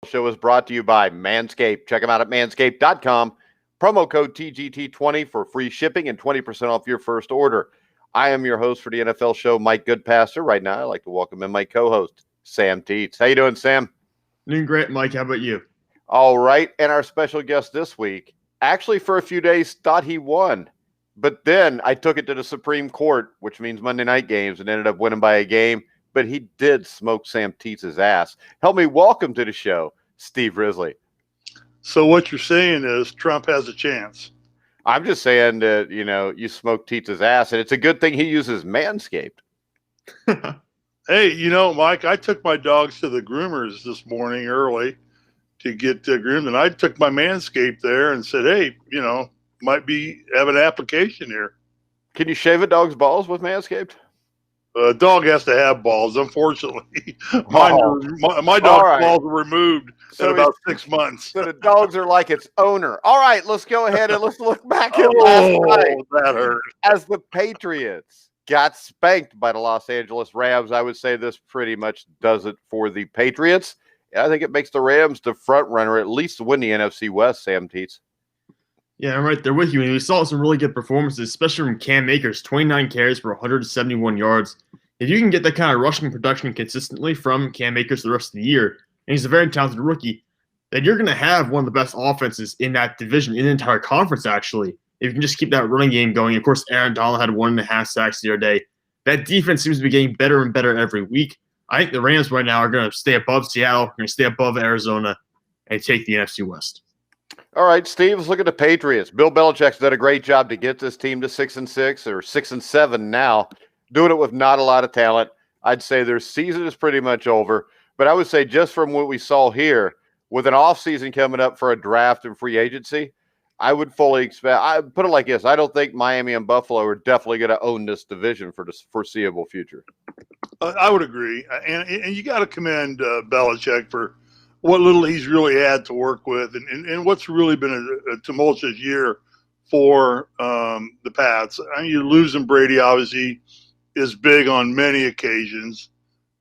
Show is brought to you by Manscaped. Check them out at manscaped.com. Promo code TGT20 for free shipping and 20% off your first order. I am your host for the NFL show, Mike Goodpasser. Right now, I'd like to welcome in my co-host, Sam Teets. How you doing, Sam? Doing great, Mike. How about you? All right. And our special guest this week, actually for a few days, thought he won. But then I took it to the Supreme Court, which means Monday night games, and ended up winning by a game. But he did smoke Sam Teets' ass. Help me welcome to the show, Steve Risley. So what you're saying is Trump has a chance. I'm just saying that, you smoke Teets' ass, and it's a good thing he uses Manscaped. Hey, Mike, I took my dogs to the groomers this morning early to get groomed, and I took my Manscaped there and said, hey, might have an application here. Can you shave a dog's balls with Manscaped? A dog has to have balls. Unfortunately, my dog's balls were removed in about 6 months. So the dogs are like its owner. All right, let's go ahead and let's look back at last night. That hurt. As the Patriots got spanked by the Los Angeles Rams, I would say this pretty much does it for the Patriots. I think it makes the Rams the front runner, at least to win the NFC West, Sam Teets. Yeah, I'm right there with you. And we saw some really good performances, especially from Cam Akers, 29 carries for 171 yards. If you can get that kind of rushing production consistently from Cam Akers the rest of the year, and he's a very talented rookie, then you're going to have one of the best offenses in that division, in the entire conference, actually. If you can just keep that running game going. Of course, Aaron Donald had 1.5 sacks the other day. That defense seems to be getting better and better every week. I think the Rams right now are going to stay above Seattle, going to stay above Arizona, and take the NFC West. All right, Steve, let's look at the Patriots. Bill Belichick's done a great job to get this team to 6-6 or 6-7 now, doing it with not a lot of talent. I'd say their season is pretty much over. But I would say just from what we saw here, with an offseason coming up for a draft and free agency, I would fully expect – I put it like this. I don't think Miami and Buffalo are definitely going to own this division for the foreseeable future. I would agree. And you got to commend Belichick for – what little he's really had to work with, and what's really been a tumultuous year for the Pats. I mean, losing Brady obviously is big on many occasions,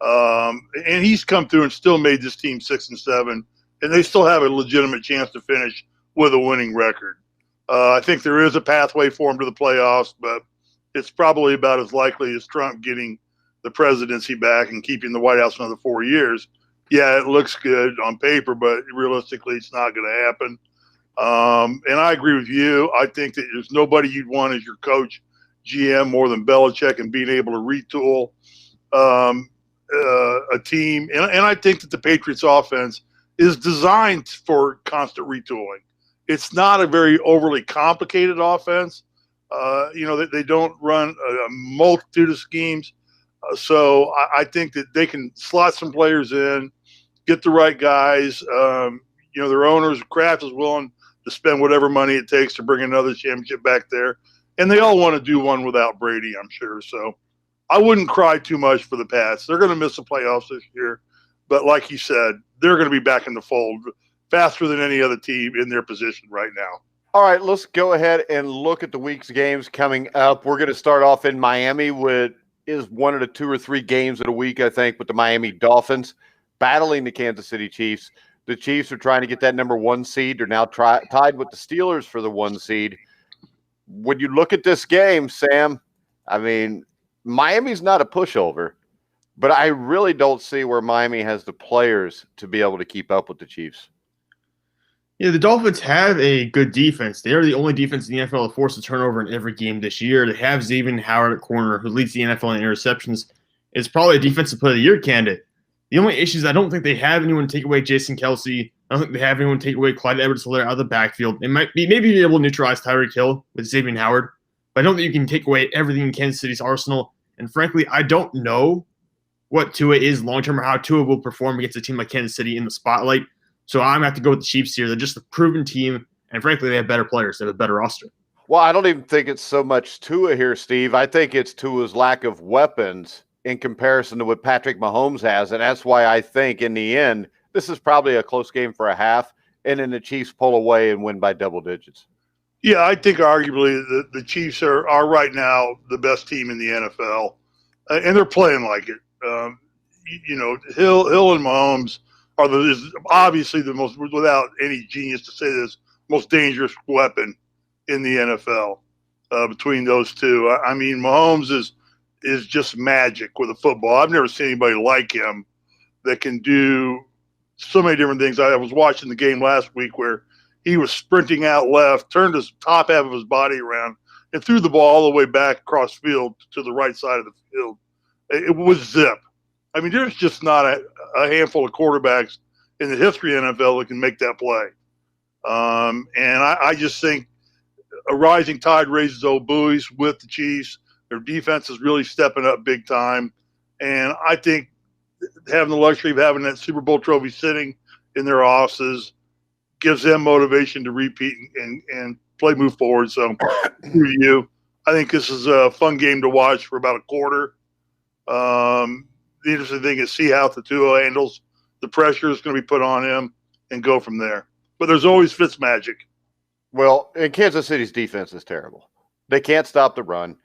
and he's come through and still made this team 6-7, and they still have a legitimate chance to finish with a winning record. I think there is a pathway for him to the playoffs, but it's probably about as likely as Trump getting the presidency back and keeping the White House another 4 years. Yeah, it looks good on paper, but realistically, it's not going to happen. And I agree with you. I think that there's nobody you'd want as your coach, GM, more than Belichick and being able to retool a team. And I think that the Patriots offense is designed for constant retooling. It's not a very overly complicated offense. They don't run a multitude of schemes. So I think that they can slot some players in, get the right guys. Their owners, Kraft is willing to spend whatever money it takes to bring another championship back there. And they all want to do one without Brady, I'm sure. So I wouldn't cry too much for the Pats. They're going to miss the playoffs this year. But like you said, they're going to be back in the fold faster than any other team in their position right now. All right, let's go ahead and look at the week's games coming up. We're going to start off in Miami with is one of the 2 or 3 games of the week, I think, with the Miami Dolphins battling the Kansas City Chiefs. The Chiefs are trying to get that number 1 seed. They're now tied with the Steelers for the 1 seed. When you look at this game, Sam, I mean, Miami's not a pushover, but I really don't see where Miami has the players to be able to keep up with the Chiefs. Yeah, the Dolphins have a good defense. They are the only defense in the NFL to force a turnover in every game this year. They have Xavier Howard at corner, who leads the NFL in interceptions. It's probably a defensive player of the year candidate. The only issue is I don't think they have anyone to take away Jason Kelsey. I don't think they have anyone to take away Clyde Edwards-Helaire out of the backfield. They might be able to neutralize Tyreek Hill with Xavier Howard, but I don't think you can take away everything in Kansas City's arsenal. And frankly, I don't know what Tua is long-term or how Tua will perform against a team like Kansas City in the spotlight. So I'm going to have to go with the Chiefs here. They're just a proven team, and frankly, they have better players. They have a better roster. Well, I don't even think it's so much Tua here, Steve. I think it's Tua's lack of weapons in comparison to what Patrick Mahomes has, and that's why I think in the end, this is probably a close game for a half, and then the Chiefs pull away and win by double digits. Yeah, I think arguably the Chiefs are right now the best team in the NFL, and they're playing like it. Hill and Mahomes is obviously the most, without any genius to say this, most dangerous weapon in the NFL. Between those two, I mean, Mahomes is just magic with a football. I've never seen anybody like him that can do so many different things. I was watching the game last week where he was sprinting out left, turned his top half of his body around, and threw the ball all the way back across field to the right side of the field. It was zip. I mean, there's just not a handful of quarterbacks in the history of the NFL that can make that play. And I just think a rising tide raises all buoys with the Chiefs. Their defense is really stepping up big time. And I think having the luxury of having that Super Bowl trophy sitting in their offices gives them motivation to repeat and move forward. So, you, I think this is a fun game to watch for about a quarter. The interesting thing is see how Tua handles the pressure is going to be put on him and go from there. But there's always Fitzmagic. Well, and Kansas City's defense is terrible. They can't stop the run.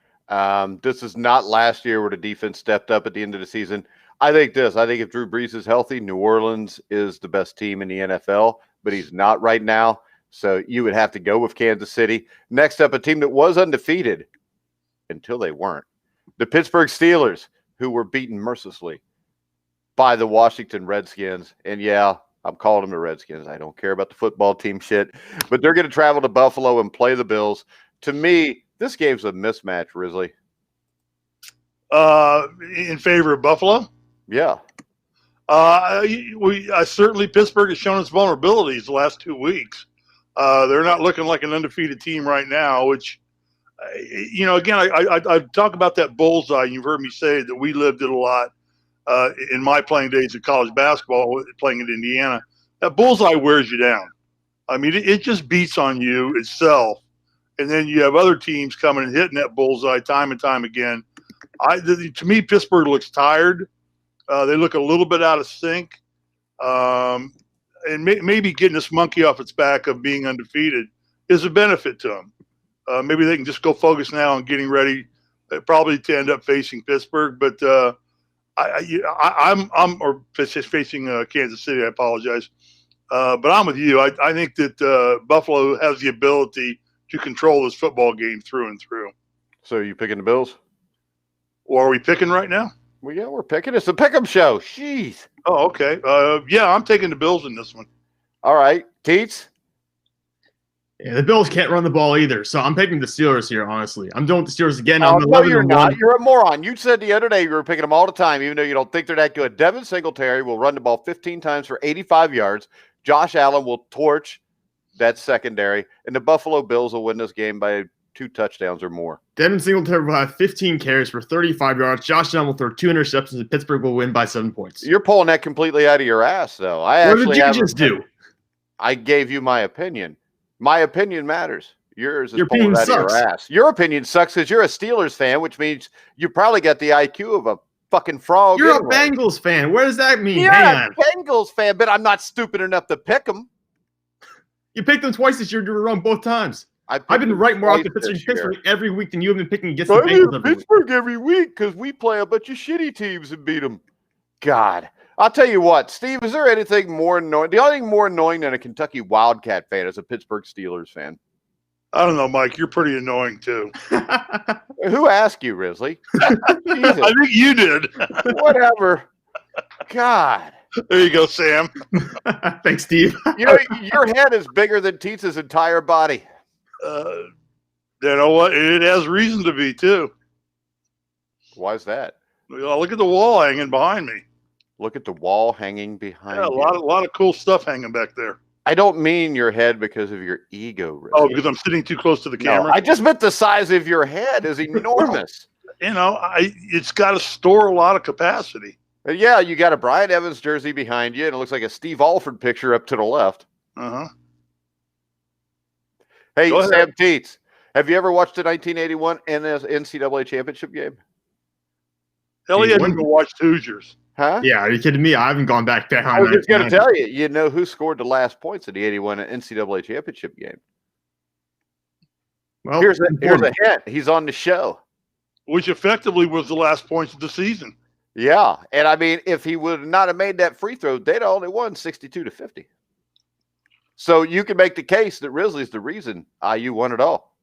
This is not last year where the defense stepped up at the end of the season. I think if Drew Brees is healthy, New Orleans is the best team in the NFL, but he's not right now. So you would have to go with Kansas City. Next up, a team that was undefeated until they weren't. The Pittsburgh Steelers, who were beaten mercilessly by the Washington Redskins. And yeah, I'm calling them the Redskins. I don't care about the football team shit, but they're going to travel to Buffalo and play the Bills. To me, this game's a mismatch, Risley. In favor of Buffalo? Yeah. Certainly Pittsburgh has shown its vulnerabilities the last 2 weeks. They're not looking like an undefeated team right now, which, again, I talk about that bullseye. You've heard me say that we lived it a lot in my playing days of college basketball, playing in Indiana. That bullseye wears you down. I mean, it just beats on you itself. And then you have other teams coming and hitting that bullseye time and time again. To me, Pittsburgh looks tired. They look a little bit out of sync. And maybe getting this monkey off its back of being undefeated is a benefit to them. Maybe they can just go focus now on getting ready, probably to end up facing Pittsburgh. But I'm facing Kansas City. I apologize, but I'm with you. I think that Buffalo has the ability to control this football game through and through. So are you picking the Bills? Or are we picking right now? Well, yeah, we're picking. It's a pick'em show. Jeez. Oh, okay. Yeah, I'm taking the Bills in this one. All right. Teets? Yeah, the Bills can't run the ball either, so I'm picking the Steelers here, honestly. I'm doing the Steelers again. No, you're not. You're a moron. You said the other day you were picking them all the time, even though you don't think they're that good. Devin Singletary will run the ball 15 times for 85 yards. Josh Allen will torch that secondary, and the Buffalo Bills will win this game by 2 touchdowns or more. Devin Singletary will have 15 carries for 35 yards. Josh Allen will throw 2 interceptions, and Pittsburgh will win by 7 points. You're pulling that completely out of your ass, though. What did you just do? I gave you my opinion. My opinion matters. Yours is Your pulling opinion out sucks. of your ass. Your opinion sucks because you're a Steelers fan, which means you probably got the IQ of a fucking frog. You're anyway. a Bengals fan. What does that mean? You're Hang a on. Bengals fan, but I'm not stupid enough to pick them. You picked them twice this year. You were wrong both times. I've been right more often Pittsburgh every week than you have been picking against the Bengals every week. Pittsburgh every week because we play a bunch of shitty teams and beat them. God. I'll tell you what, Steve, is there anything more annoying? The only thing more annoying than a Kentucky Wildcat fan is a Pittsburgh Steelers fan. I don't know, Mike. You're pretty annoying, too. Who asked you, Risley? I think you did. Whatever. God. There you go, Sam. Thanks, Steve. Your head is bigger than Teets' entire body. You know what? It has reason to be, too. Why is that? Look at the wall hanging behind me. Look at the wall hanging behind you. A lot of cool stuff hanging back there. I don't mean your head because of your ego, Risley. Oh, because I'm sitting too close to the camera? No, I just meant the size of your head is enormous. It's got to store a lot of capacity. Yeah, you got a Brian Evans jersey behind you, and it looks like a Steve Alford picture up to the left. Uh-huh. Hey, Sam Teets, have you ever watched the 1981 NCAA championship game? Hell, yeah, I didn't go watch Hoosiers. Huh? Yeah, are you kidding me? I haven't gone back behind. I was just going to tell you, you know who scored the last points in the 81 NCAA championship game? Well, here's a hint. He's on the show. Which effectively was the last points of the season. Yeah, and I mean, if he would not have made that free throw, they'd only won 62-50. So you can make the case that Risley's the reason IU won it all.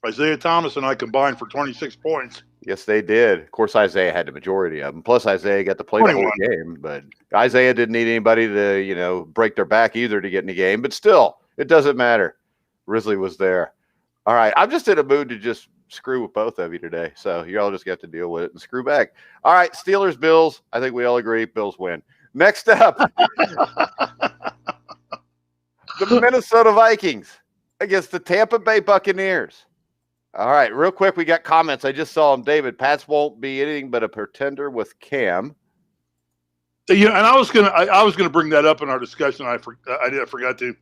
Isaiah Thomas and I combined for 26 points. Yes, they did. Of course, Isaiah had the majority of them. Plus, Isaiah got to play the whole game. But Isaiah didn't need anybody to, break their back either to get in the game. But still, it doesn't matter. Risley was there. All right, I'm just in a mood to just screw with both of you today. So you all just got to deal with it and screw back. All right, Steelers, Bills. I think we all agree Bills win. Next up, the Minnesota Vikings against the Tampa Bay Buccaneers. All right, real quick, we got comments. I just saw them. David, Pats won't be anything but a pretender with Cam. Yeah, and I was gonna bring that up in our discussion. I forgot to.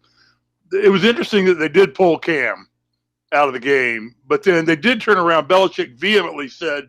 It was interesting that they did pull Cam out of the game, but then they did turn around. Belichick vehemently said,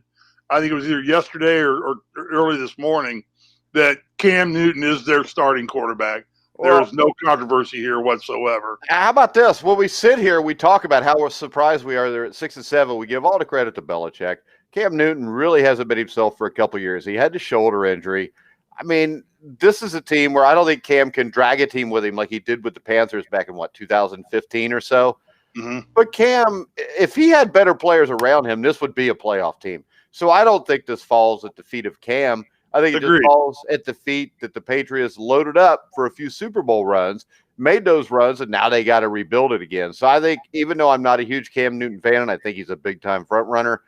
I think it was either yesterday or early this morning, that Cam Newton is their starting quarterback. There is no controversy here whatsoever. How about this? When we sit here, we talk about how we're surprised we are there at 6-7. We give all the credit to Belichick. Cam Newton really hasn't been himself for a couple of years. He had the shoulder injury. I mean, this is a team where I don't think Cam can drag a team with him like he did with the Panthers back in, 2015 or so. Mm-hmm. But Cam, if he had better players around him, this would be a playoff team. So I don't think this falls at the feet of Cam. I think it just falls at the feet that the Patriots loaded up for a few Super Bowl runs, made those runs, and now they got to rebuild it again. So I think even though I'm not a huge Cam Newton fan, and I think he's a big-time front runner,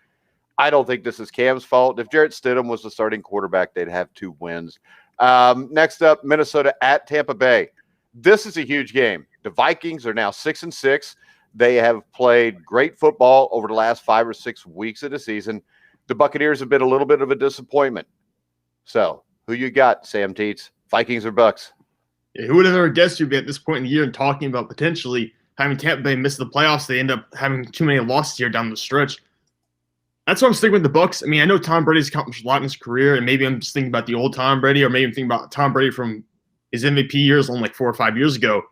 I don't think this is Cam's fault. If Jarrett Stidham was the starting quarterback, they'd have 2 wins. Next up, Minnesota at Tampa Bay. This is a huge game. The Vikings are now 6-6. They have played great football over the last 5 or 6 weeks of the season. The Buccaneers have been a little bit of a disappointment. So, who you got, Sam Teets? Vikings or Bucks? Yeah, who would have ever guessed you'd be at this point in the year and talking about potentially having Tampa Bay miss the playoffs? They end up having too many losses here down the stretch. That's why I'm sticking with the Bucks. I mean, I know Tom Brady's accomplished a lot in his career, and maybe I'm just thinking about the old Tom Brady, or maybe I'm thinking about Tom Brady from his MVP years only like 4 or 5 years ago.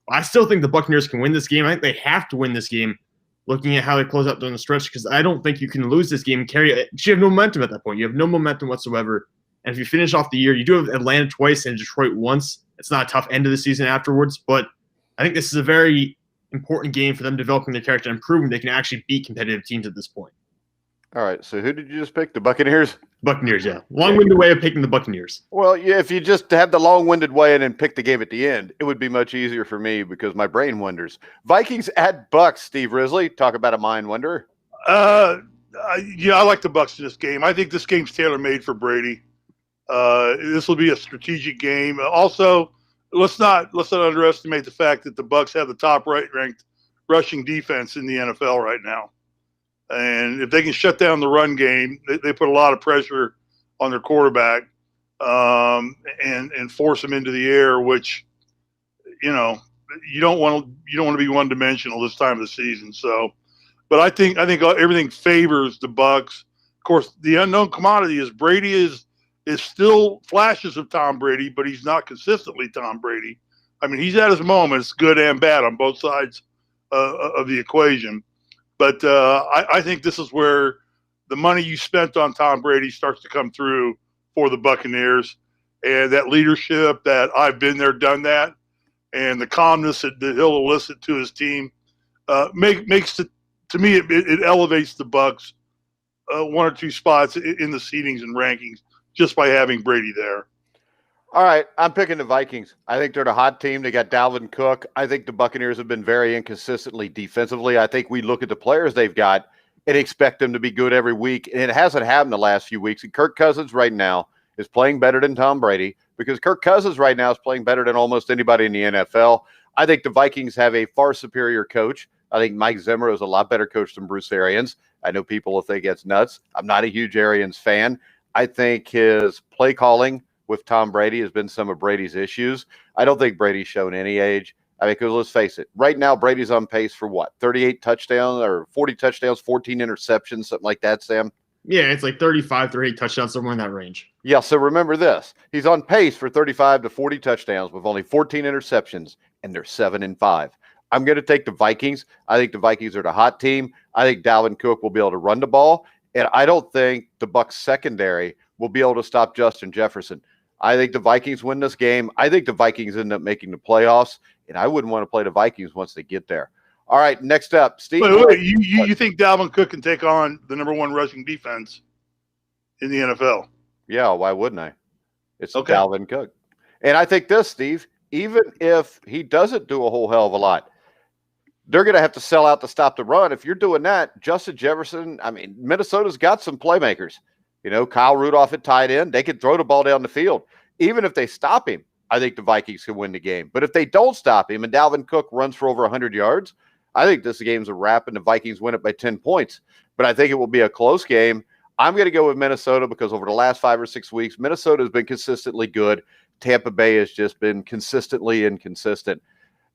I still think the Buccaneers can win this game. I think they have to win this game, looking at how they close out during the stretch, because I don't think you can lose this game and carry it. You have no momentum at that point. You have no momentum whatsoever. And if you finish off the year, you do have Atlanta twice and Detroit once. It's not a tough end of the season afterwards, but I think this is a very important game for them developing their character and proving they can actually beat competitive teams at this point. All right, so who did you just pick? The Buccaneers? Buccaneers, yeah. Long-winded way of picking the Buccaneers. Well, yeah, if you just have the long-winded way and then pick the game at the end, it would be much easier for me because my brain wanders. Vikings at Bucks, Steve Risley. Talk about a mind wonder. Yeah, I like the Bucks in this game. I think this game's tailor-made for Brady. This will be a strategic game. Also, let's not underestimate the fact that the Bucks have the top ranked rushing defense in the NFL right now. And if they can shut down the run game, they put a lot of pressure on their quarterback and force him into the air, which you don't want to be one dimensional this time of the season. So, but I think everything favors the Bucks. Of course, the unknown commodity is Brady is still flashes of Tom Brady, but he's not consistently Tom Brady. I mean, he's at his moments, good and bad on both sides of the equation. But I think this is where the money you spent on Tom Brady starts to come through for the Buccaneers, and that leadership, that I've been there, done that, and the calmness that he'll elicit to his team makes it, to me, it elevates the Bucks 1 or 2 spots in the seedings and rankings just by having Brady there. All right, I'm picking the Vikings. I think they're the hot team. They got Dalvin Cook. I think the Buccaneers have been very inconsistently defensively. I think we look at the players they've got and expect them to be good every week, and it hasn't happened the last few weeks. And Kirk Cousins right now is playing better than Tom Brady because Kirk Cousins right now is playing better than almost anybody in the NFL. I think the Vikings have a far superior coach. I think Mike Zimmer is a lot better coach than Bruce Arians. I know people will think it's nuts. I'm not a huge Arians fan. I think his play calling with Tom Brady has been some of Brady's issues. I don't think Brady's shown any age. I mean, because let's face it, right now Brady's on pace for what, 38 touchdowns or 40 touchdowns, 14 interceptions, something like that, Sam? Yeah, it's like 35, 38 touchdowns, somewhere in that range. Yeah, so remember this. He's on pace for 35 to 40 touchdowns with only 14 interceptions, and they're 7-5. I'm going to take the Vikings. I think the Vikings are the hot team. I think Dalvin Cook will be able to run the ball. And I don't think the Bucs secondary will be able to stop Justin Jefferson. I think the Vikings win this game. I think the Vikings end up making the playoffs, and I wouldn't want to play the Vikings once they get there. All right, next up, Steve. Wait, you think Dalvin Cook can take on the number one rushing defense in the NFL? Yeah, why wouldn't I? It's okay. Dalvin Cook. And I think this, Steve, even if he doesn't do a whole hell of a lot, they're going to have to sell out to stop the run. If you're doing that, Justin Jefferson, I mean, Minnesota's got some playmakers. You know, Kyle Rudolph at tight end, they can throw the ball down the field. Even if they stop him, I think the Vikings can win the game. But if they don't stop him and Dalvin Cook runs for over 100 yards, I think this game's a wrap and the Vikings win it by 10 points. But I think it will be a close game. I'm going to go with Minnesota because over the last 5 or 6 weeks, Minnesota has been consistently good. Tampa Bay has just been consistently inconsistent.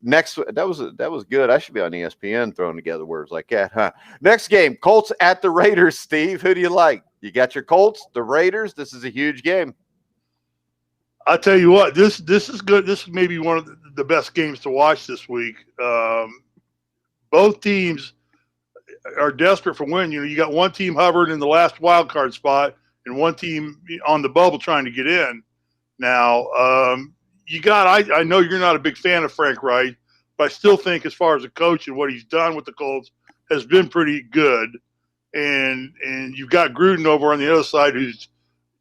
Next, that was good. I should be on ESPN throwing together words like that, huh? Next game, Colts at the Raiders. Steve, who do you like? You got your Colts, the Raiders. This is a huge game. I'll tell you what, this is good. This is maybe one of the best games to watch this week. Both teams are desperate for win. You know, you got one team hovering in the last wild card spot and one team on the bubble trying to get in. Now, I know you're not a big fan of Frank Reich, but I still think as far as a coach and what he's done with the Colts has been pretty good. And you've got Gruden over on the other side who's,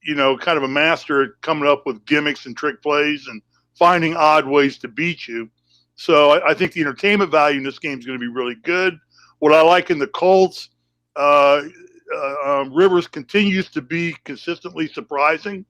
you know, kind of a master at coming up with gimmicks and trick plays and finding odd ways to beat you. So I think the entertainment value in this game is going to be really good. What I like in the Colts, Rivers continues to be consistently surprising.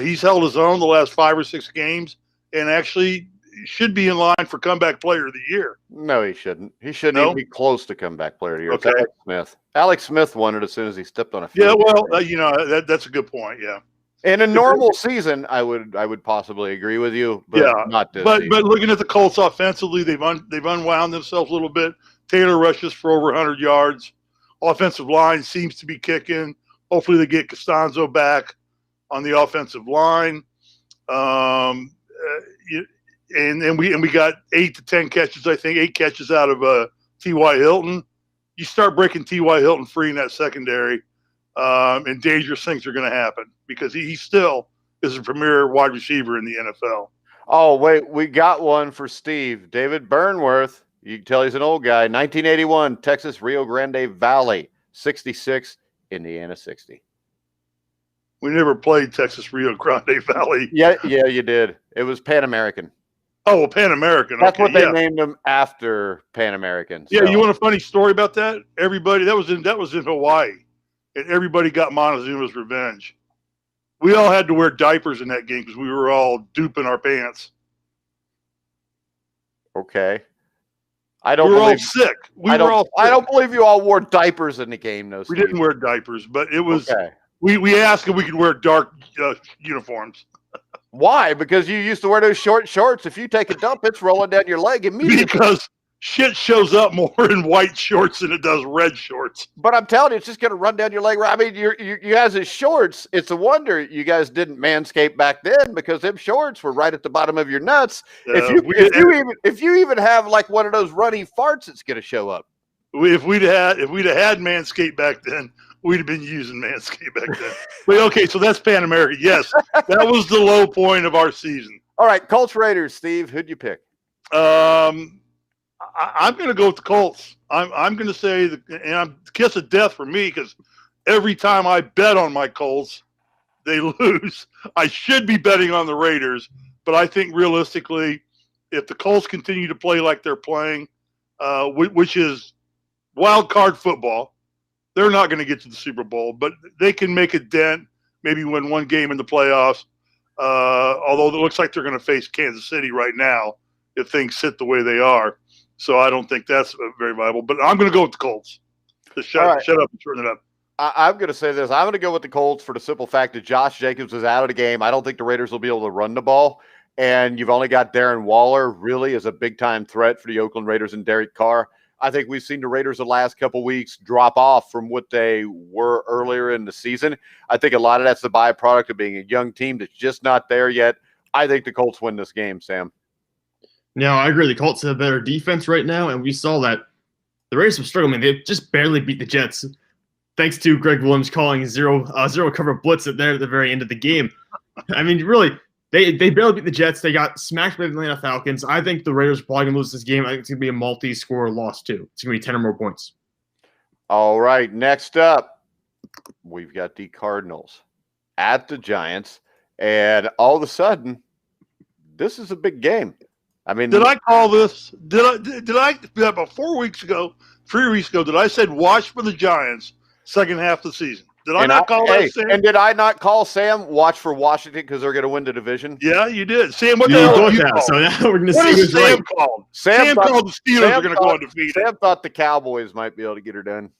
He's held his own the last 5 or 6 games and actually should be in line for comeback player of the year. No, he shouldn't. He shouldn't even be close to comeback player of the year. Okay. It's Alex Smith. Alex Smith won it as soon as he stepped on a field. Yeah, well, you know, that's a good point, yeah. In a normal season, I would possibly agree with you, but not this season. But looking at the Colts offensively, they've unwound themselves a little bit. Taylor rushes for over 100 yards. Offensive line seems to be kicking. Hopefully they get Costanzo back on the offensive line. And we got 8 to 10 catches, I think, 8 catches out of T.Y. Hilton. You start breaking T.Y. Hilton free in that secondary, and dangerous things are going to happen because he still is a premier wide receiver in the NFL. Oh, wait, we got one for Steve. David Burnworth. You can tell he's an old guy. 1981, Texas Rio Grande Valley. 66, Indiana 60. We never played Texas Rio Grande Valley. Yeah, you did. It was Pan American. Oh, well, Pan American. That's what they named them after Pan American. So. Yeah, you want a funny story about that? Everybody that was in Hawaii, and everybody got Montezuma's revenge. We all had to wear diapers in that game because we were all duping our pants. Okay. We were all sick. I don't believe you all wore diapers in the game, though. We didn't wear diapers, but it was. Okay. We asked if we could wear dark uniforms. Why? Because you used to wear those short shorts. If you take a dump, it's rolling down your leg immediately. Because shit shows up more in white shorts than it does red shorts. But I'm telling you, it's just going to run down your leg. I mean, you guys' shorts, it's a wonder you guys didn't manscape back then because them shorts were right at the bottom of your nuts. If you even have like one of those runny farts, it's going to show up. If we'd had Manscaped back then, we'd have been using Manscaped back then. But okay, so that's Pan America. Yes, that was the low point of our season. All right, Colts Raiders. Steve, who'd you pick? I'm going to go with the Colts. I'm going to say and I'm kiss of death for me because every time I bet on my Colts, they lose. I should be betting on the Raiders, but I think realistically, if the Colts continue to play like they're playing, which is wild card football, they're not going to get to the Super Bowl, but they can make a dent, maybe win one game in the playoffs. Although it looks like they're going to face Kansas City right now if things sit the way they are. So I don't think that's very viable. But I'm going to go with the Colts. Just shut up and shorten it up. I'm going to say this. I'm going to go with the Colts for the simple fact that Josh Jacobs is out of the game. I don't think the Raiders will be able to run the ball. And you've only got Darren Waller really as a big-time threat for the Oakland Raiders and Derek Carr. I think we've seen the Raiders the last couple of weeks drop off from what they were earlier in the season. I think a lot of that's the byproduct of being a young team that's just not there yet. I think the Colts win this game, Sam. No, I agree. The Colts have better defense right now, and we saw that the Raiders were struggling. They just barely beat the Jets. thanks to Greg Williams calling zero cover blitz at the very end of the game. I mean, really, they barely beat the Jets. They got smacked by the Atlanta Falcons. I think the Raiders are probably going to lose this game. I think it's going to be a multi-score loss, too. It's going to be 10 or more points. All right, next up, we've got the Cardinals at the Giants. And all of a sudden, this is a big game. I mean, did I call this? Did I about 4 weeks ago, 3 weeks ago? Did I said watch for the Giants second half of the season? Did I not call that, Sam? And did I not call Sam watch for Washington because they're going to win the division? Yeah, you did. Sam, what the hell did you call? So now we're going to see what who's Sam right. called? Sam called the Steelers are going to go undefeated. Sam thought the Cowboys might be able to get her done.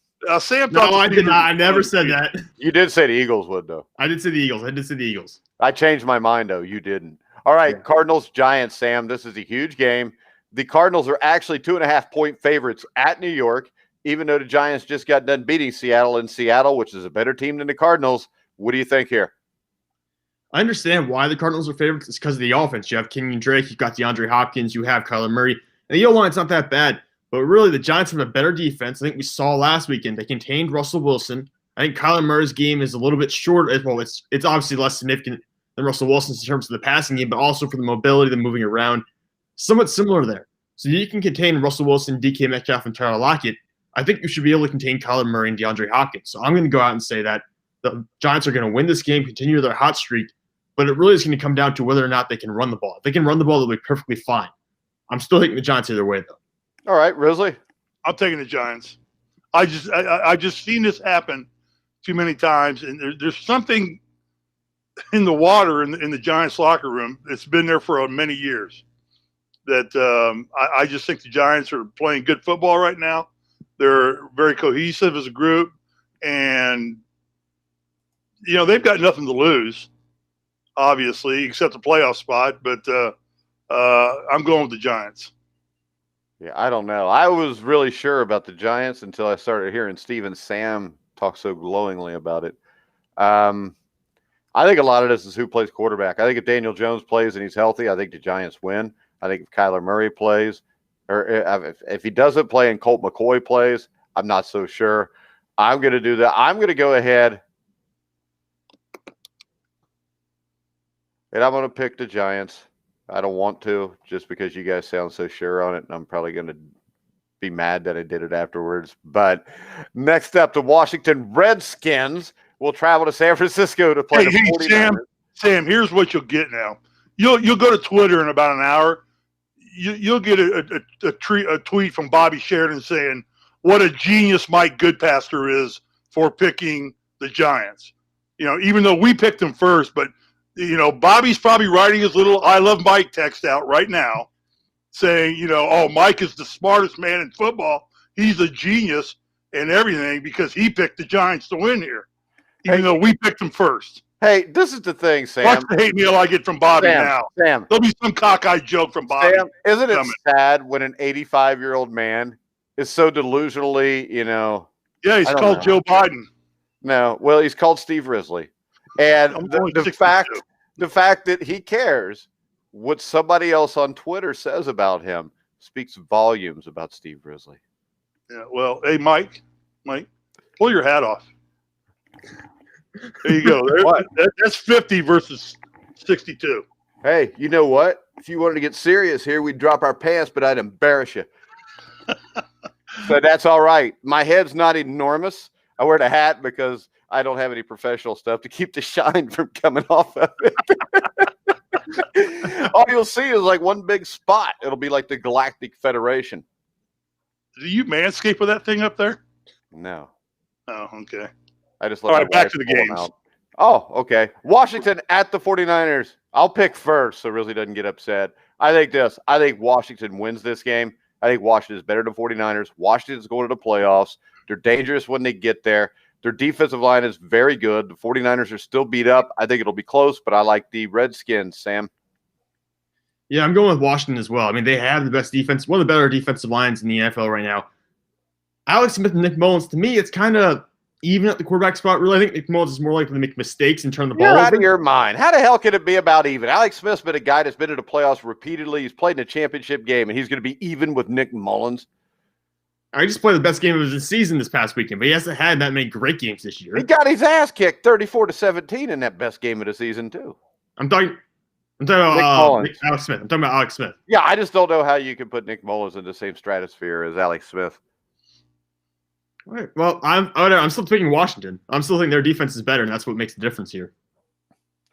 Sam thought I did not. I never said that. You did say the Eagles would, though. I did say the Eagles. I changed my mind, though. You didn't. All right, yeah. Cardinals, Giants, Sam. This is a huge game. The Cardinals are actually 2.5-point favorites at New York, even though the Giants just got done beating Seattle in Seattle, which is a better team than the Cardinals. What do you think here? I understand why the Cardinals are favorites. It's because of the offense. You have Kenyon Drake, you've got DeAndre Hopkins, you have Kyler Murray. And the O-line's not that bad. But really, the Giants have a better defense. I think we saw last weekend. They contained Russell Wilson. I think Kyler Murray's game is a little bit shorter. Well, it's obviously less significant than Russell Wilson's in terms of the passing game, but also for the mobility, the moving around. Somewhat similar there. So you can contain Russell Wilson, DK Metcalf, and Tyler Lockett. I think you should be able to contain Kyler Murray and DeAndre Hopkins. So I'm going to go out and say that the Giants are going to win this game, continue their hot streak, but it really is going to come down to whether or not they can run the ball. If they can run the ball, they'll be perfectly fine. I'm still taking the Giants either way, though. All right, Risley. I'm taking the Giants. I just seen this happen too many times, and there's something in the water in the Giants locker room. It's been there for many years. That I just think the Giants are playing good football right now. They're very cohesive as a group, and they've got nothing to lose, obviously, except the playoff spot. But I'm going with the Giants. Yeah, I don't know. I was really sure about the Giants until I started hearing Steve and Sam talk so glowingly about it. I think a lot of this is who plays quarterback. I think if Daniel Jones plays and he's healthy, I think the Giants win. I think if Kyler Murray plays, or if he doesn't play and Colt McCoy plays, I'm not so sure. I'm going to do that. I'm going to go ahead, and I'm going to pick the Giants. I don't want to, just because you guys sound so sure on it, and I'm probably going to be mad that I did it afterwards. But next up, the Washington Redskins will travel to San Francisco to play the 49ers. Sam, here's what you'll get now. You'll go to Twitter in about an hour. You'll get a tweet from Bobby Sheridan saying what a genius Mike Goodpaster is for picking the Giants. Even though we picked them first, but Bobby's probably writing his little "I love Mike" text out right now, saying, oh, Mike is the smartest man in football. He's a genius and everything because he picked the Giants to win here, even though we picked them first. Hey, this is the thing, Sam. Watch the hate mail I get from Bobby now. Sam. There'll be some cockeyed joke from Bobby. Sam, isn't it sad when an 85-year-old man is so delusionally, Yeah, he's called Joe Biden. No, well, he's called Steve Risley. And the fact that he cares what somebody else on Twitter says about him speaks volumes about Steve Risley. Yeah, well, hey, Mike, pull your hat off. There you go. That's 50 versus 62. Hey, you know what? If you wanted to get serious here, we'd drop our pants, but I'd embarrass you. So that's all right. My head's not enormous. I wear the hat because I don't have any professional stuff to keep the shine from coming off of it. All you'll see is like one big spot. It'll be like the Galactic Federation. Do you manscape with that thing up there? No. Oh, okay. I just all right, back to the games. Oh, okay. Washington at the 49ers. I'll pick first so Risley doesn't get upset. I think Washington wins this game. I think Washington is better than 49ers. Washington's going to the playoffs. They're dangerous when they get there. Their defensive line is very good. The 49ers are still beat up. I think it'll be close, but I like the Redskins, Sam. Yeah, I'm going with Washington as well. I mean, they have the best defense, one of the better defensive lines in the NFL right now. Alex Smith and Nick Mullins, to me, it's kind of even at the quarterback spot. Really, I think Nick Mullins is more likely to make mistakes and turn the ball over. You're out of your mind. How the hell can it be about even? Alex Smith's been a guy that's been in the playoffs repeatedly. He's played in a championship game, and he's going to be even with Nick Mullins. I just played the best game of the season this past weekend, but he hasn't had that many great games this year. He got his ass kicked 34-17 in that best game of the season too. I'm talking about Alex Smith. I'm talking about Alex Smith. Yeah, I just don't know how you can put Nick Mullins in the same stratosphere as Alex Smith. All right. Well, I'm still picking Washington. I'm still thinking their defense is better, and that's what makes the difference here.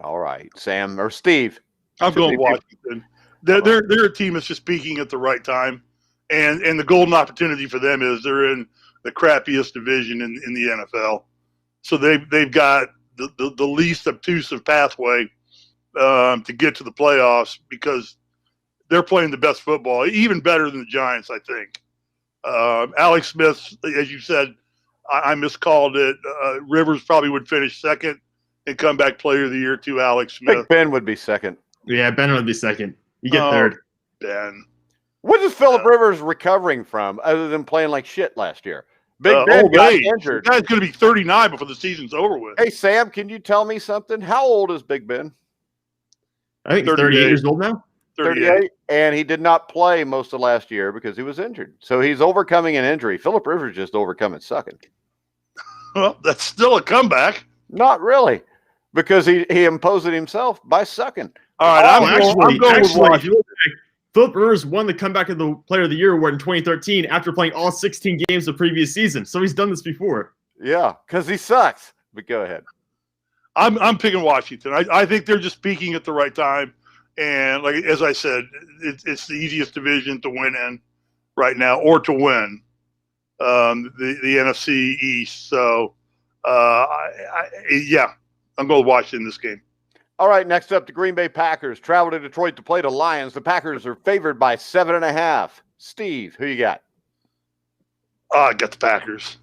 All right, Sam or Steve. I'm going Washington. They're a team that's just peaking at the right time, and the golden opportunity for them is they're in the crappiest division in the NFL, so they've got the least obtrusive pathway to get to the playoffs because they're playing the best football, even better than the Giants, I think. Alex Smith, as you said, I miscalled it. Rivers probably would finish second and comeback player of the year to Alex Smith. Big Ben would be second. Yeah, Ben would be second. You get third. Ben. What is Phillip Rivers recovering from other than playing like shit last year? Big Ben got injured. The guy's going to be 39 before the season's over with. Hey, Sam, can you tell me something? How old is Big Ben? I think he's 38 years old now. 38. And he did not play most of last year because he was injured. So he's overcoming an injury. Phillip Rivers just overcoming sucking. Well, that's still a comeback. Not really. Because he imposed it himself by sucking. All right, I'm going with Washington. Phillip Rivers won the comeback of the Player of the Year award in 2013 after playing all 16 games the previous season. So he's done this before. Yeah, because he sucks. But go ahead. I'm picking Washington. I think they're just peaking at the right time. And like as I said, it's the easiest division to win in right now, or to win the NFC East. So, yeah, I'm going to watch in this game. All right, next up, the Green Bay Packers travel to Detroit to play the Lions. The Packers are favored by 7.5. Steve, who you got? I got the Packers.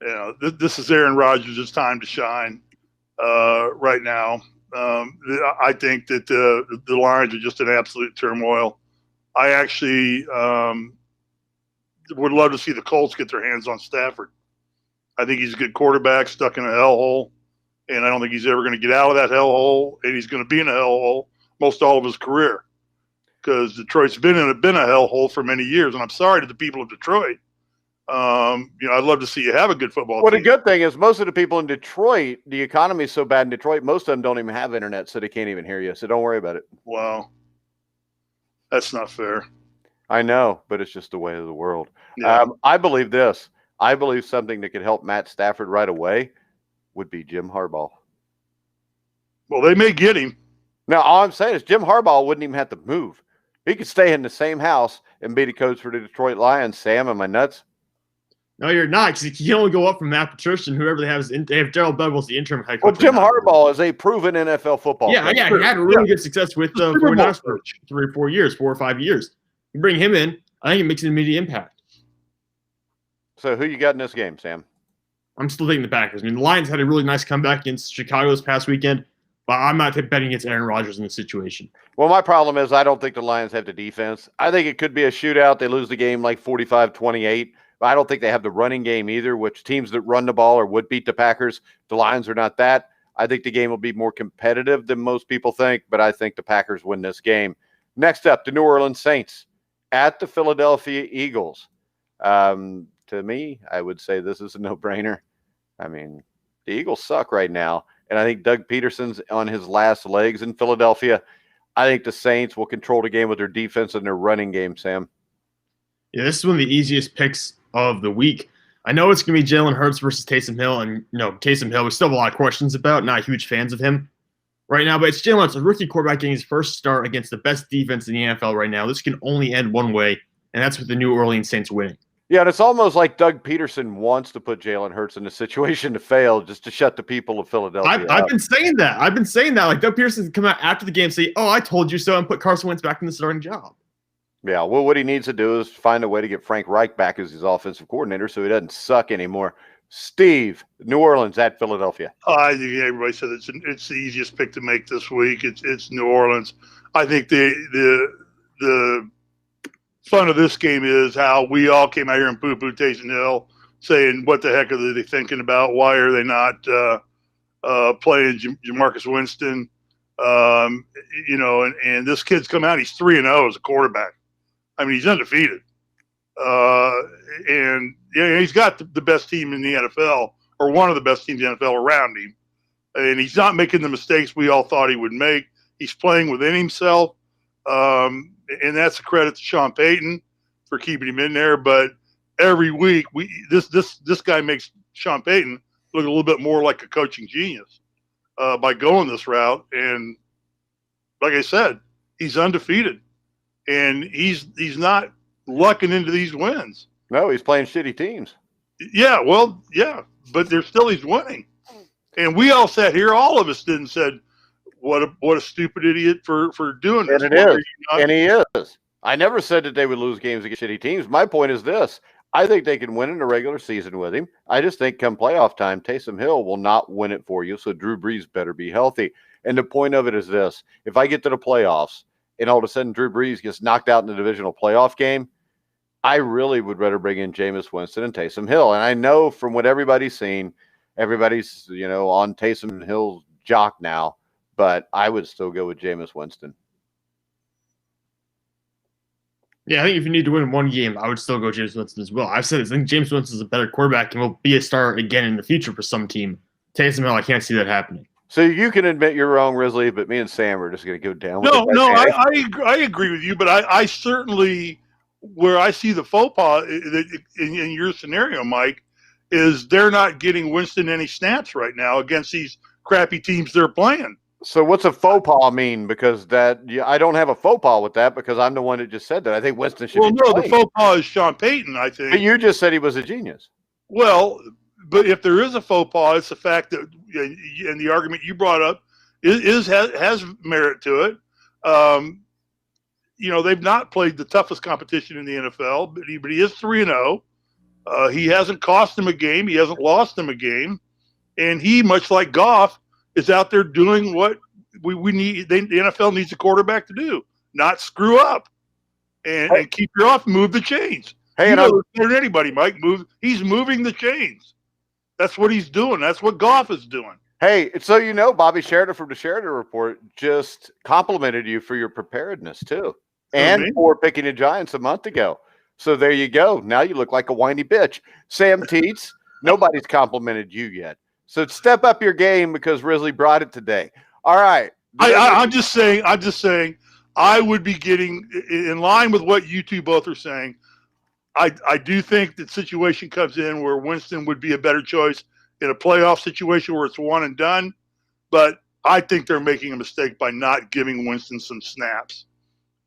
You know, this is Aaron Rodgers' time to shine right now. I think that the Lions are just in absolute turmoil. I actually would love to see the Colts get their hands on Stafford. I think he's a good quarterback stuck in a hellhole, and I don't think he's ever going to get out of that hellhole, and he's going to be in a hellhole most all of his career because Detroit's been a hellhole for many years, and I'm sorry to the people of Detroit. I'd love to see you have a good football team. Well, the good thing is most of the people in Detroit, the economy is so bad in Detroit, most of them don't even have internet, so they can't even hear you. So don't worry about it. Wow. That's not fair. I know, but it's just the way of the world. Yeah. I believe this. I believe something that could help Matt Stafford right away would be Jim Harbaugh. Well, they may get him. Now, all I'm saying is Jim Harbaugh wouldn't even have to move. He could stay in the same house and be the coach for the Detroit Lions. Sam, am I nuts? No, you're not, because you can only go up from Matt Patricia and whoever they have. They have Gerald Douglas, the interim head coach. Well, Jim Harbaugh is a proven NFL football player. Yeah, he had really good success with the 49ers for 3 or 4 years, 4 or 5 years. You bring him in, I think it makes an immediate impact. So who you got in this game, Sam? I'm still taking the Packers. I mean, the Lions had a really nice comeback against Chicago this past weekend, but I'm not betting against Aaron Rodgers in this situation. Well, my problem is I don't think the Lions have the defense. I think it could be a shootout. They lose the game like 45-28. But I don't think they have the running game either, which teams that run the ball or would beat the Packers. The Lions are not that. I think the game will be more competitive than most people think, but I think the Packers win this game. Next up, the New Orleans Saints at the Philadelphia Eagles. To me, I would say this is a no-brainer. I mean, the Eagles suck right now, and I think Doug Peterson's on his last legs in Philadelphia. I think the Saints will control the game with their defense and their running game, Sam. Yeah, this is one of the easiest picks of the week. I know it's going to be Jalen Hurts versus Taysom Hill, and Taysom Hill, we still have a lot of questions about, not huge fans of him right now, but it's Jalen Hurts, a rookie quarterback, getting his first start against the best defense in the NFL right now. This can only end one way, and that's with the New Orleans Saints winning. Yeah, and it's almost like Doug Peterson wants to put Jalen Hurts in a situation to fail just to shut the people of Philadelphia I've been saying that. Like, Doug Peterson can come out after the game and say, I told you so, and put Carson Wentz back in the starting job. Yeah, well, what he needs to do is find a way to get Frank Reich back as his offensive coordinator so he doesn't suck anymore. Steve, New Orleans at Philadelphia. I think everybody said it's the easiest pick to make this week. It's New Orleans. I think the fun of this game is how we all came out here and poo-poo Taysom Hill, saying, what the heck are they thinking about? Why are they not playing Jamarcus Winston? And this kid's come out, he's 3-0 as a quarterback. I mean, he's undefeated. And he's got the best team in the NFL, or one of the best teams in the NFL around him. And he's not making the mistakes we all thought he would make. He's playing within himself. And that's a credit to Sean Payton for keeping him in there. But every week, this guy makes Sean Payton look a little bit more like a coaching genius by going this route. And like I said, he's undefeated, and he's not lucking into these wins. No, he's playing shitty teams. Yeah, well, yeah, but he's winning. And we all sat here, all of us didn't said, what a stupid idiot for doing this. And it is. And he is. I never said that they would lose games against shitty teams. My point is this. I think they can win in the regular season with him. I just think come playoff time, Taysom Hill will not win it for you, so Drew Brees better be healthy. And the point of it is this. If I get to the playoffs and all of a sudden Drew Brees gets knocked out in the divisional playoff game, I really would rather bring in Jameis Winston and Taysom Hill. And I know from what everybody's seen, everybody's, on Taysom Hill's jock now, but I would still go with Jameis Winston. Yeah, I think if you need to win one game, I would still go Jameis Winston as well. I've said this. I think Jameis Winston is a better quarterback and will be a star again in the future for some team. Taysom Hill, I can't see that happening. So you can admit you're wrong, Risley, but me and Sam are just going to go down with it. No, I agree with you, but I certainly, where I see the faux pas in your scenario, Mike, is they're not getting Winston any snaps right now against these crappy teams they're playing. So what's a faux pas mean? Because I don't have a faux pas with that because I'm the one that just said that. I think Winston should be playing. The faux pas is Sean Payton, I think. But you just said he was a genius. Well, but if there is a faux pas, it's the fact that, and the argument you brought up has merit to it. They've not played the toughest competition in the NFL, but he is 3-0. He hasn't cost them a game. He hasn't lost them a game. And he, much like Goff, is out there doing what we need. The NFL needs a quarterback to do, not screw up and keep your off, move the chains. Hey, better than anybody, Mike. He's moving the chains. That's what he's doing. That's what Goff is doing. Hey, so Bobby Sheridan from the Sheridan Report just complimented you for your preparedness too, and for picking the Giants a month ago. So there you go. Now you look like a whiny bitch. Sam Teets, nobody's complimented you yet. So step up your game because Risley brought it today. All right. I'm just saying, I would be getting in line with what you two both are saying. I do think that situation comes in where Winston would be a better choice in a playoff situation where it's one and done. But I think they're making a mistake by not giving Winston some snaps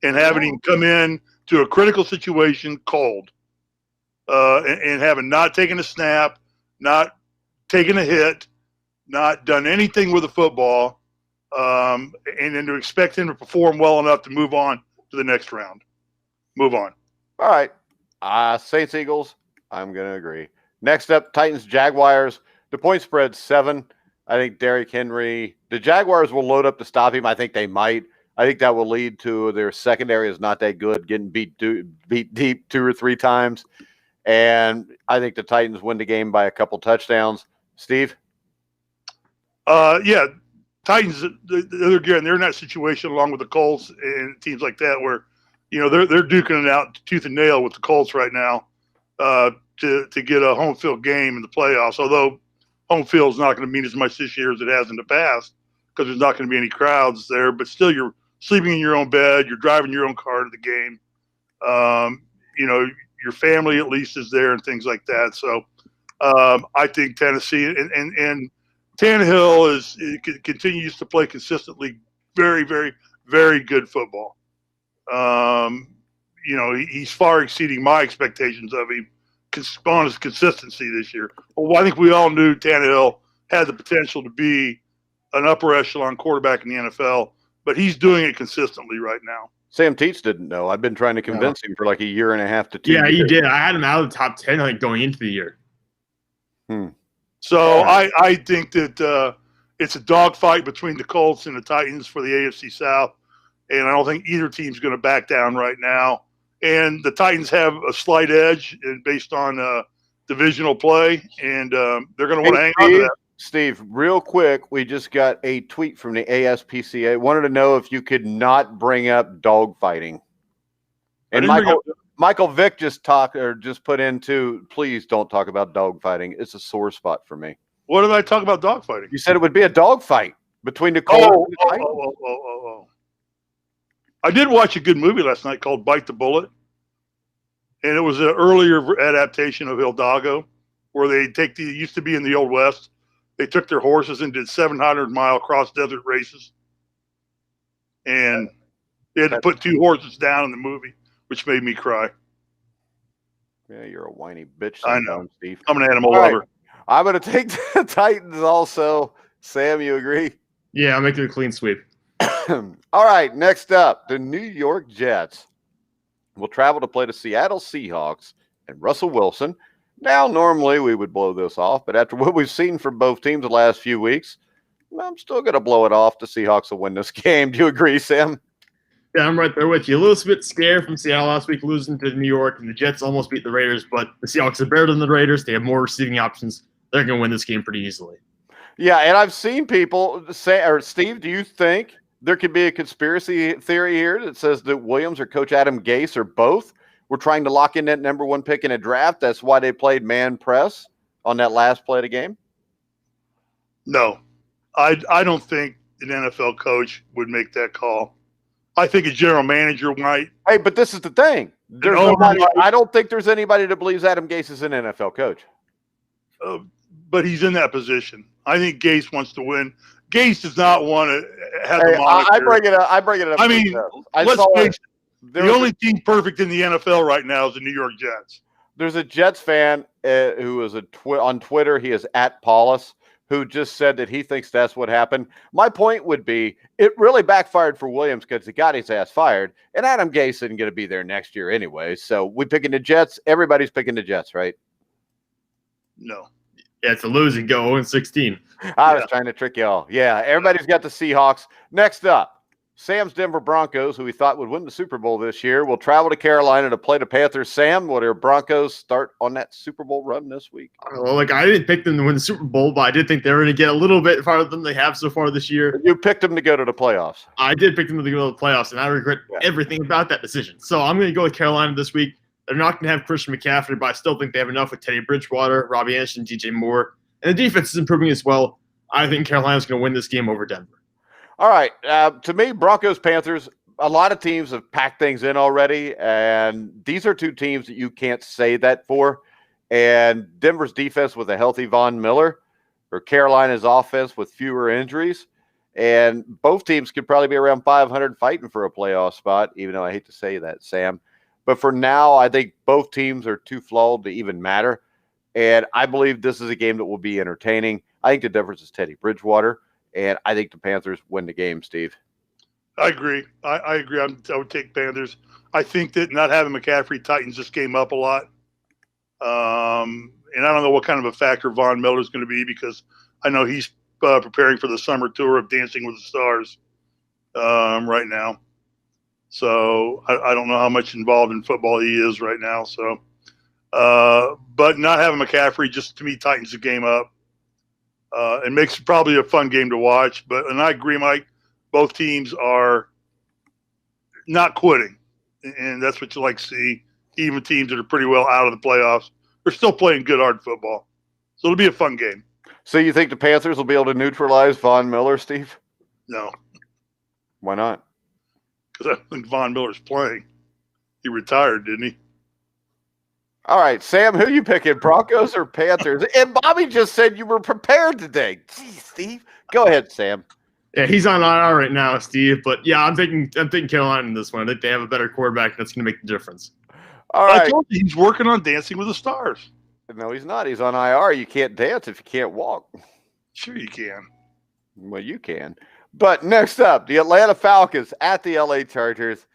and having him come in to a critical situation cold and having not taken a snap, not taken a hit, not done anything with the football, and then to expect him to perform well enough to move on to the next round. Move on. All right. Saints Eagles, I'm going to agree. Next up, Titans Jaguars. The point spread's 7. I think Derrick Henry. The Jaguars will load up to stop him. I think they might. I think that will lead to their secondary is not that good, getting beat deep 2 or 3 times. And I think the Titans win the game by a couple touchdowns. Steve? Yeah, Titans, again, they're in that situation along with the Colts and teams like that where, they're duking it out tooth and nail with the Colts right now to get a home field game in the playoffs, although home field is not going to mean as much this year as it has in the past because there's not going to be any crowds there, but still you're sleeping in your own bed, you're driving your own car to the game. Your family at least is there and things like that. So I think Tennessee and Tannehill continues to play consistently very, very, very good football. He's far exceeding my expectations of him on his consistency this year. Well, I think we all knew Tannehill had the potential to be an upper echelon quarterback in the NFL, but he's doing it consistently right now. Sam Teets didn't know. I've been trying to convince him for like a year and a half to 2 years. Yeah, you did. I had him out of the top 10, I think, going into the year. So I think that it's a dogfight between the Colts and the Titans for the AFC South, and I don't think either team's going to back down right now. And the Titans have a slight edge based on divisional play, and they're going to want to hang on to that. Steve, real quick, we just got a tweet from the ASPCA. Wanted to know if you could not bring up dogfighting. And Michael Vick just put into, please don't talk about dogfighting. It's a sore spot for me. What did I talk about dogfighting? You said it would be a dogfight between the Colts and the Titans. Oh. I did watch a good movie last night called Bite the Bullet. And it was an earlier adaptation of Hidalgo, where they used to be in the Old West. They took their horses and did 700-mile cross-desert races. And they had to put 2 horses down in the movie, which made me cry. Yeah, you're a whiny bitch. I know, Steve. I'm an animal lover. Right. I'm going to take the Titans also. Sam, you agree? Yeah, I'll make it a clean sweep. All right, next up, the New York Jets will travel to play the Seattle Seahawks and Russell Wilson. Now, normally we would blow this off, but after what we've seen from both teams the last few weeks, I'm still going to blow it off. The Seahawks will win this game. Do you agree, Sam? Yeah, I'm right there with you. A little bit scared from Seattle last week losing to New York, and the Jets almost beat the Raiders, but the Seahawks are better than the Raiders. They have more receiving options. They're going to win this game pretty easily. Yeah, and I've seen people say, or Steve, do you think there could be a conspiracy theory here that says that Williams or Coach Adam Gase or both were trying to lock in that number 1 pick in a draft? That's why they played man press on that last play of the game? No, I don't think an NFL coach would make that call. I think a general manager might. Hey, but this is the thing. I don't think there's anybody that believes Adam Gase is an NFL coach. But he's in that position. I think Gase wants to win. Gase does not want to have the moniker. I bring it up. I mean, let's face it. The only team perfect in the NFL right now is the New York Jets. There's a Jets fan who is on Twitter. He is at Paulus, who just said that he thinks that's what happened. My point would be it really backfired for Williams because he got his ass fired, and Adam Gase isn't going to be there next year anyway. So we picking the Jets. Everybody's picking the Jets, right? No. Yeah, it's a losing go 0-16. I was trying to trick y'all. Yeah, everybody's got the Seahawks. Next up, Sam's Denver Broncos, who we thought would win the Super Bowl this year, will travel to Carolina to play the Panthers. Sam, will their Broncos start on that Super Bowl run this week? Well, I didn't pick them to win the Super Bowl, but I did think they were going to get a little bit farther than they have so far this year. You picked them to go to the playoffs. I did pick them to go to the playoffs, and I regret everything about that decision. So I'm going to go with Carolina this week. They're not going to have Christian McCaffrey, but I still think they have enough with Teddy Bridgewater, Robbie Anderson, DJ Moore. And the defense is improving as well. I think Carolina's going to win this game over Denver. All right. To me, Broncos, Panthers, a lot of teams have packed things in already, and these are 2 teams that you can't say that for. And Denver's defense with a healthy Von Miller, or Carolina's offense with fewer injuries. And both teams could probably be around 500 fighting for a playoff spot, even though I hate to say that, Sam. But for now, I think both teams are too flawed to even matter. And I believe this is a game that will be entertaining. I think the difference is Teddy Bridgewater, and I think the Panthers win the game, Steve. I agree. I agree. I would take Panthers. I think that not having McCaffrey tightens this game up a lot. And I don't know what kind of a factor Von Miller is going to be because I know he's preparing for the summer tour of Dancing with the Stars right now. So I don't know how much involved in football he is right now. So, but not having McCaffrey just to me tightens the game up. It makes it probably a fun game to watch. And I agree, Mike. Both teams are not quitting, and that's what you like to see. Even teams that are pretty well out of the playoffs, they're still playing good, hard football. So it'll be a fun game. So you think the Panthers will be able to neutralize Von Miller, Steve? No. Why not? Because I think Von Miller's playing. He retired, didn't he? All right, Sam, who you picking, Broncos or Panthers? And Bobby just said you were prepared today. Geez, Steve. Go ahead, Sam. Yeah, he's on IR right now, Steve. But yeah, I'm thinking Carolina in this one. I think they have a better quarterback. That's going to make the difference. All right. I told you he's working on Dancing with the Stars. No, he's not. He's on IR. You can't dance if you can't walk. Sure you can. Well, you can. But next up, the Atlanta Falcons at the LA Chargers.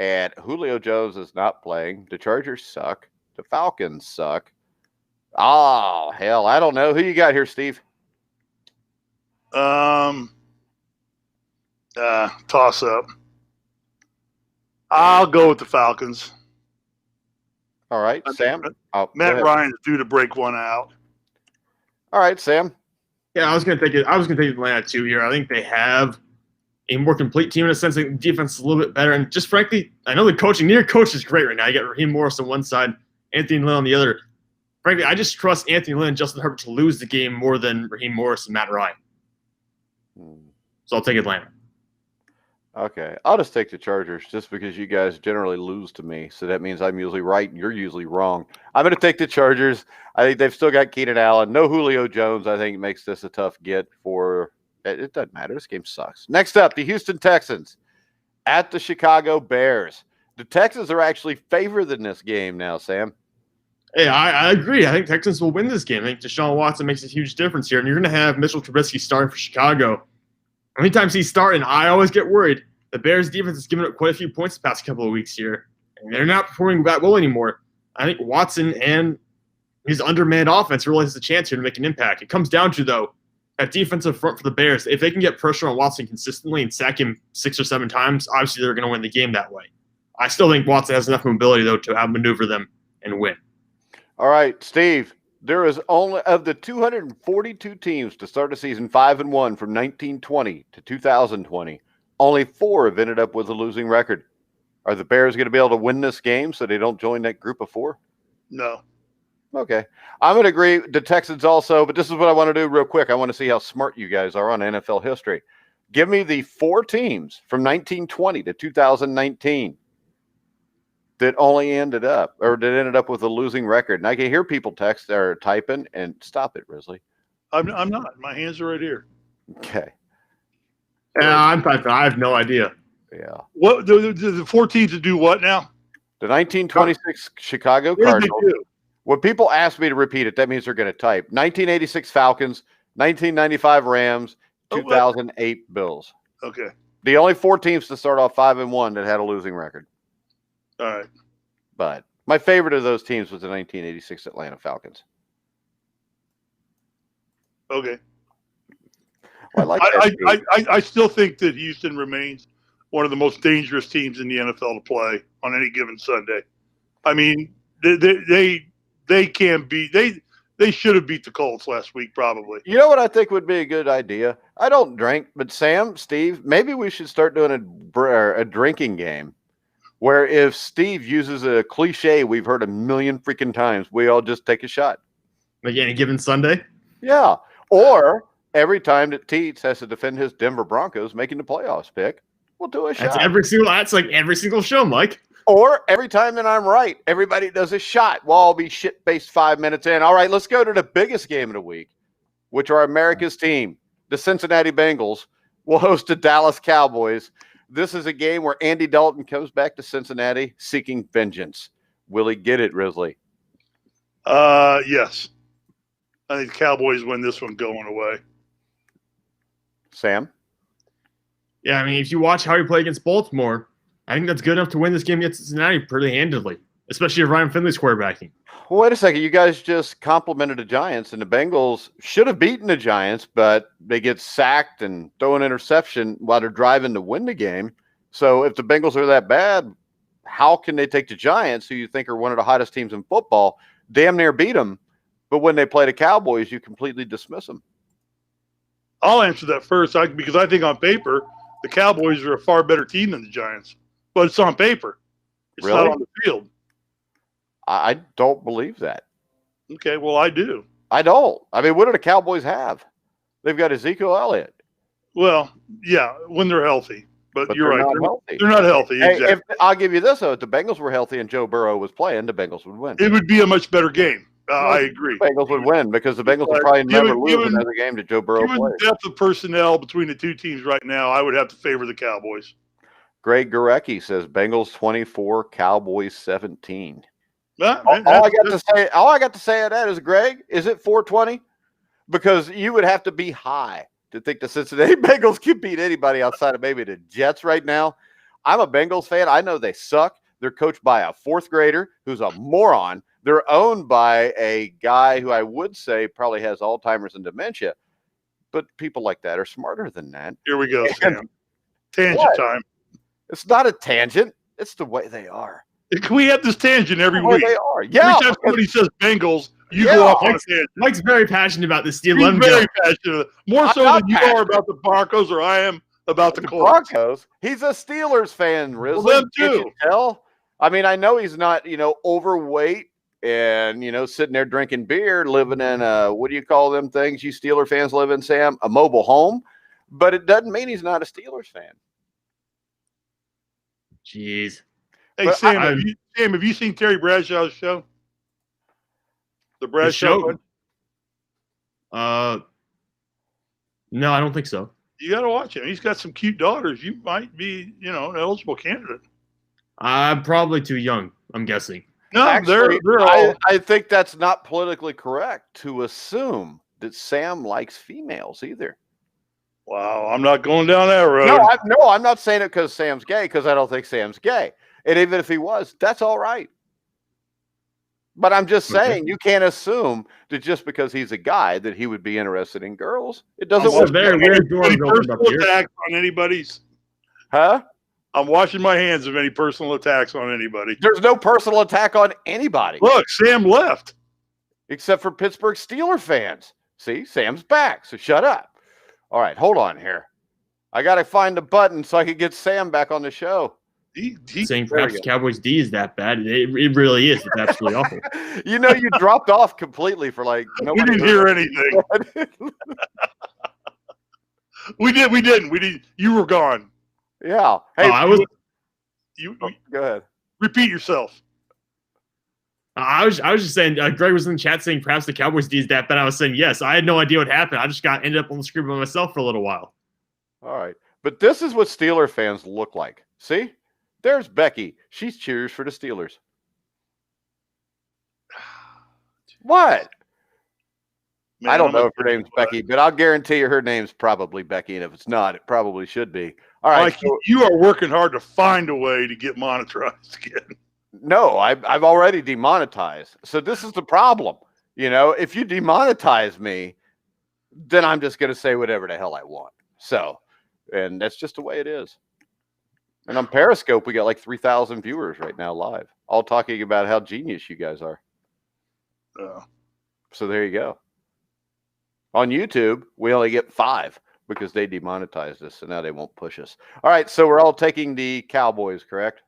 And Julio Jones is not playing. The Chargers suck. The Falcons suck. Oh, hell. I don't know. Who you got here, Steve? Toss up. I'll go with the Falcons. All right, Sam. Matt Ryan is due to break one out. All right, Sam. Yeah, I was gonna take Atlanta too here. I think they have a more complete team in a sense. The defense is a little bit better. And just frankly, I know the coaching, near coach is great right now. You got Raheem Morris on one side, Anthony Lynn on the other. Frankly, I just trust Anthony Lynn and Justin Herbert to lose the game more than Raheem Morris and Matt Ryan. So I'll take Atlanta. Okay. I'll just take the Chargers just because you guys generally lose to me. So that means I'm usually right and you're usually wrong. I'm going to take the Chargers. I think they've still got Keenan Allen. No Julio Jones. I think makes this a tough get for – it doesn't matter. This game sucks. Next up, the Houston Texans at the Chicago Bears. The Texans are actually favored in this game now, Sam. Hey, I agree. I think Texans will win this game. I think Deshaun Watson makes a huge difference here. And you're going to have Mitchell Trubisky starting for Chicago. How many times he's starting, I always get worried. The Bears' defense has given up quite a few points the past couple of weeks here. And they're not performing that well anymore. I think Watson and his undermanned offense really has a chance here to make an impact. It comes down to, though, that defensive front for the Bears. If they can get pressure on Watson consistently and sack him 6 or 7 times, obviously they're going to win the game that way. I still think Watson has enough mobility, though, to outmaneuver them and win. All right, Steve. There is only of the 242 teams to start a season 5-1 from 1920 to 2020, only 4 have ended up with a losing record. Are the Bears going to be able to win this game so they don't join that group of 4? No. Okay. I'm going to agree. The Texans also, but this is what I want to do real quick. I want to see how smart you guys are on NFL history. Give me the 4 teams from 1920 to 2019 that only ended up with a losing record. And I can hear people text or typing, and stop it, Risley. I'm not. My hands are right here. Okay. Yeah, I'm typing. I have no idea. Yeah. What the 4 teams to do what now? The 1926 Chicago Cardinals. When people ask me to repeat it, that means they're going to type. 1986 Falcons, 1995 Rams, 2008 Bills. Okay. The only 4 teams to start off 5-1 that had a losing record. All right. But my favorite of those teams was the 1986 Atlanta Falcons. Okay. Well, I still think that Houston remains one of the most dangerous teams in the NFL to play on any given Sunday. I mean, they can beat they should have beat the Colts last week probably. You know what I think would be a good idea? I don't drink, but Sam, Steve, maybe we should start doing a drinking game. Where if Steve uses a cliche we've heard a million freaking times, we all just take a shot. Like any given Sunday? Yeah. Or every time that Teets has to defend his Denver Broncos making the playoffs pick, we'll do a shot. That's like every single show, Mike. Or every time that I'm right, everybody does a shot. We'll all be shit-faced 5 minutes in. All right, let's go to the biggest game of the week, which are America's team. The Cincinnati Bengals will host the Dallas Cowboys. This is a game where Andy Dalton comes back to Cincinnati seeking vengeance. Will he get it, Risley? Yes. I think the Cowboys win this one going away. Sam? Yeah, I mean, if you watch how he played against Baltimore, I think that's good enough to win this game against Cincinnati pretty handedly, especially if Ryan Finley's quarterbacking. Wait a second. You guys just complimented the Giants, and the Bengals should have beaten the Giants, but they get sacked and throw an interception while they're driving to win the game. So if the Bengals are that bad, how can they take the Giants, who you think are one of the hottest teams in football, damn near beat them, but when they play the Cowboys, you completely dismiss them? I'll answer that first because I think on paper, the Cowboys are a far better team than the Giants. But it's on paper. It's really? Not on the field. I don't believe that. Okay, well, I do. I don't. I mean, what do the Cowboys have? They've got Ezekiel Elliott. Well, yeah, when they're healthy. But you're right. They're not healthy. Hey, exactly. I'll give you this, though. If the Bengals were healthy and Joe Burrow was playing, the Bengals would win. It would be a much better game. I agree. The Bengals would win because the Bengals would probably never lose another game that Joe Burrow plays. Given the depth of personnel between the 2 teams right now, I would have to favor the Cowboys. Greg Gorecki says Bengals 24, Cowboys 17. All I got to say at that is, Greg, is it 420? Because you would have to be high to think the Cincinnati Bengals can beat anybody outside of maybe the Jets right now. I'm a Bengals fan. I know they suck. They're coached by a 4th grader who's a moron. They're owned by a guy who I would say probably has Alzheimer's and dementia. But people like that are smarter than that. Here we go, Sam. Tangent time. It's not a tangent. It's the way they are. Can we have this tangent every week? They are. Yeah. Every time somebody says Bengals, you go off on a tangent. Mike's very passionate about this. He's very passionate. More so than you are about the Broncos or I am about the The Colts. Broncos. He's a Steelers fan, Risley. Well, them Can't too. you tell? I mean, I know he's not, overweight and, sitting there drinking beer, living in what do you call them things you Steeler fans live in, Sam? A mobile home. But it doesn't mean he's not a Steelers fan. Jeez. Hey, But Sam, have you seen Terry Bradshaw's show? The Bradshaw show? No, I don't think so. You got to watch him. He's got some cute daughters. You might be, an eligible candidate. I'm probably too young, I'm guessing. No, actually, they're all. I think that's not politically correct to assume that Sam likes females either. Wow, I'm not going down that road. No, I'm not saying it because Sam's gay, because I don't think Sam's gay. And even if he was, that's all right. But I'm just saying, you can't assume that just because he's a guy that he would be interested in girls. It doesn't work. Very weird door Any to open up personal here. attacks on anybody's? Huh? I'm washing my hands of any personal attacks on anybody. There's no personal attack on anybody. Look, Sam left. Except for Pittsburgh Steelers fans. See, Sam's back, so shut up. All right, hold on here. I got to find a button so I can get Sam back on the show. Saying perhaps the Cowboys D is that bad. It really is. It's absolutely awful. You dropped off completely for like we didn't hear anything. We didn't. You were gone. Yeah. Hey, go ahead. Repeat yourself. I was just saying, Greg was in the chat saying perhaps the Cowboys D is that bad. I was saying yes. I had no idea what happened. I just ended up on the screen by myself for a little while. All right. But this is what Steeler fans look like. See? There's Becky. She cheers for the Steelers. What? Man, I don't know if her name's Becky, but I'll guarantee you her name's probably Becky. And if it's not, it probably should be. All right. Mike, you are working hard to find a way to get monetized again. No, I've already demonetized. So this is the problem. If you demonetize me, then I'm just going to say whatever the hell I want. So, and that's just the way it is. And on Periscope, we got like 3,000 viewers right now live, all talking about how genius you guys are. So there you go. On YouTube, we only get 5 because they demonetized us, so now they won't push us. All right, so we're all taking the Cowboys, correct?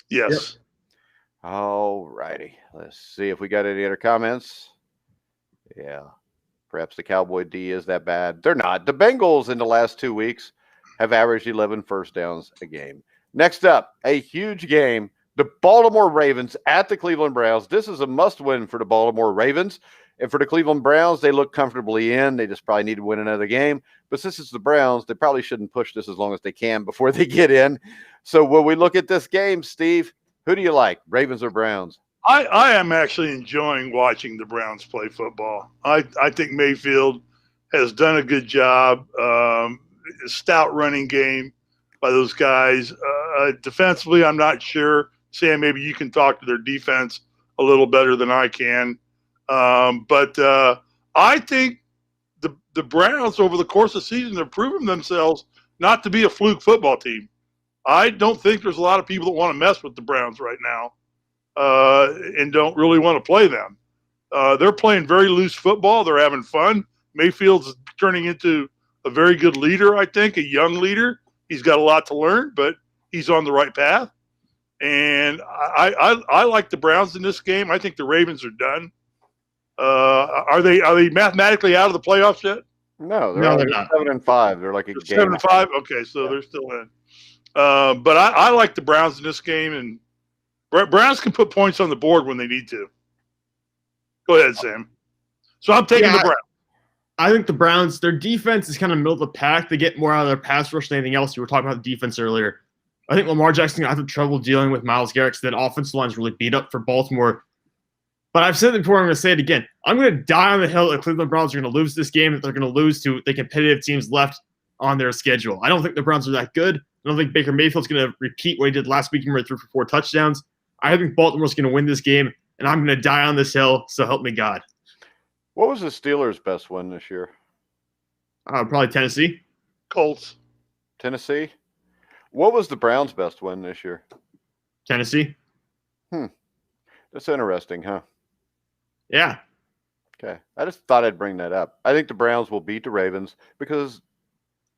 Yes. Yep. All righty. Let's see if we got any other comments. Yeah. Perhaps the Cowboy D is that bad. They're not. The Bengals in the last 2 weeks have averaged 11 first downs a game. Next up, a huge game. The Baltimore Ravens at the Cleveland Browns. This is a must-win for the Baltimore Ravens. And for the Cleveland Browns, they look comfortably in. They just probably need to win another game. But since it's the Browns, they probably shouldn't push this as long as they can before they get in. So when we look at this game, Steve, who do you like, Ravens or Browns? I am actually enjoying watching the Browns play football. I think Mayfield has done a good job. A stout running game by those guys. Defensively, I'm not sure. Sam, maybe you can talk to their defense a little better than I can. But I think the Browns over the course of the season have proven themselves not to be a fluke football team. I don't think there's a lot of people that want to mess with the Browns right now and don't really want to play them. They're playing very loose football. They're having fun. Mayfield's turning into a very good leader, I think, a young leader. He's got a lot to learn, but he's on the right path. And I like the Browns in this game. I think the Ravens are done. Are they mathematically out of the playoffs yet? No, they're not. 7-5. They're like a game. 7-5. Okay, so they're still in. But I like the Browns in this game, and Browns can put points on the board when they need to. Go ahead, Sam. So I'm taking the Browns. I think the Browns, their defense is kind of middle of the pack. They get more out of their pass rush than anything else. You were talking about the defense earlier. I think Lamar Jackson got trouble dealing with Myles Garrett because that offensive line is really beat up for Baltimore. But I've said it before, I'm going to say it again. I'm going to die on the hill that the Cleveland Browns are going to lose this game, that they're going to lose to the competitive teams left on their schedule. I don't think the Browns are that good. I don't think Baker Mayfield's going to repeat what he did last week where he threw for 4 touchdowns. I think Baltimore's going to win this game, and I'm going to die on this hill, so help me God. What was the Steelers' best win this year? Probably Tennessee. Colts. Tennessee? What was the Browns' best win this year? Tennessee. That's interesting, huh? Yeah. Okay. I just thought I'd bring that up. I think the Browns will beat the Ravens because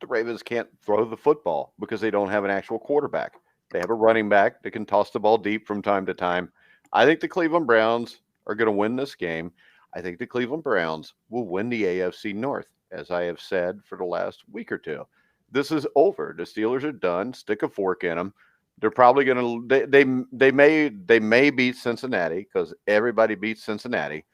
the Ravens can't throw the football because they don't have an actual quarterback. They have a running back that can toss the ball deep from time to time. I think the Cleveland Browns are going to win this game. I think the Cleveland Browns will win the AFC North, as I have said for the last week or two. This is over. The Steelers are done. Stick a fork in them. They're probably going to they may beat Cincinnati because everybody beats Cincinnati,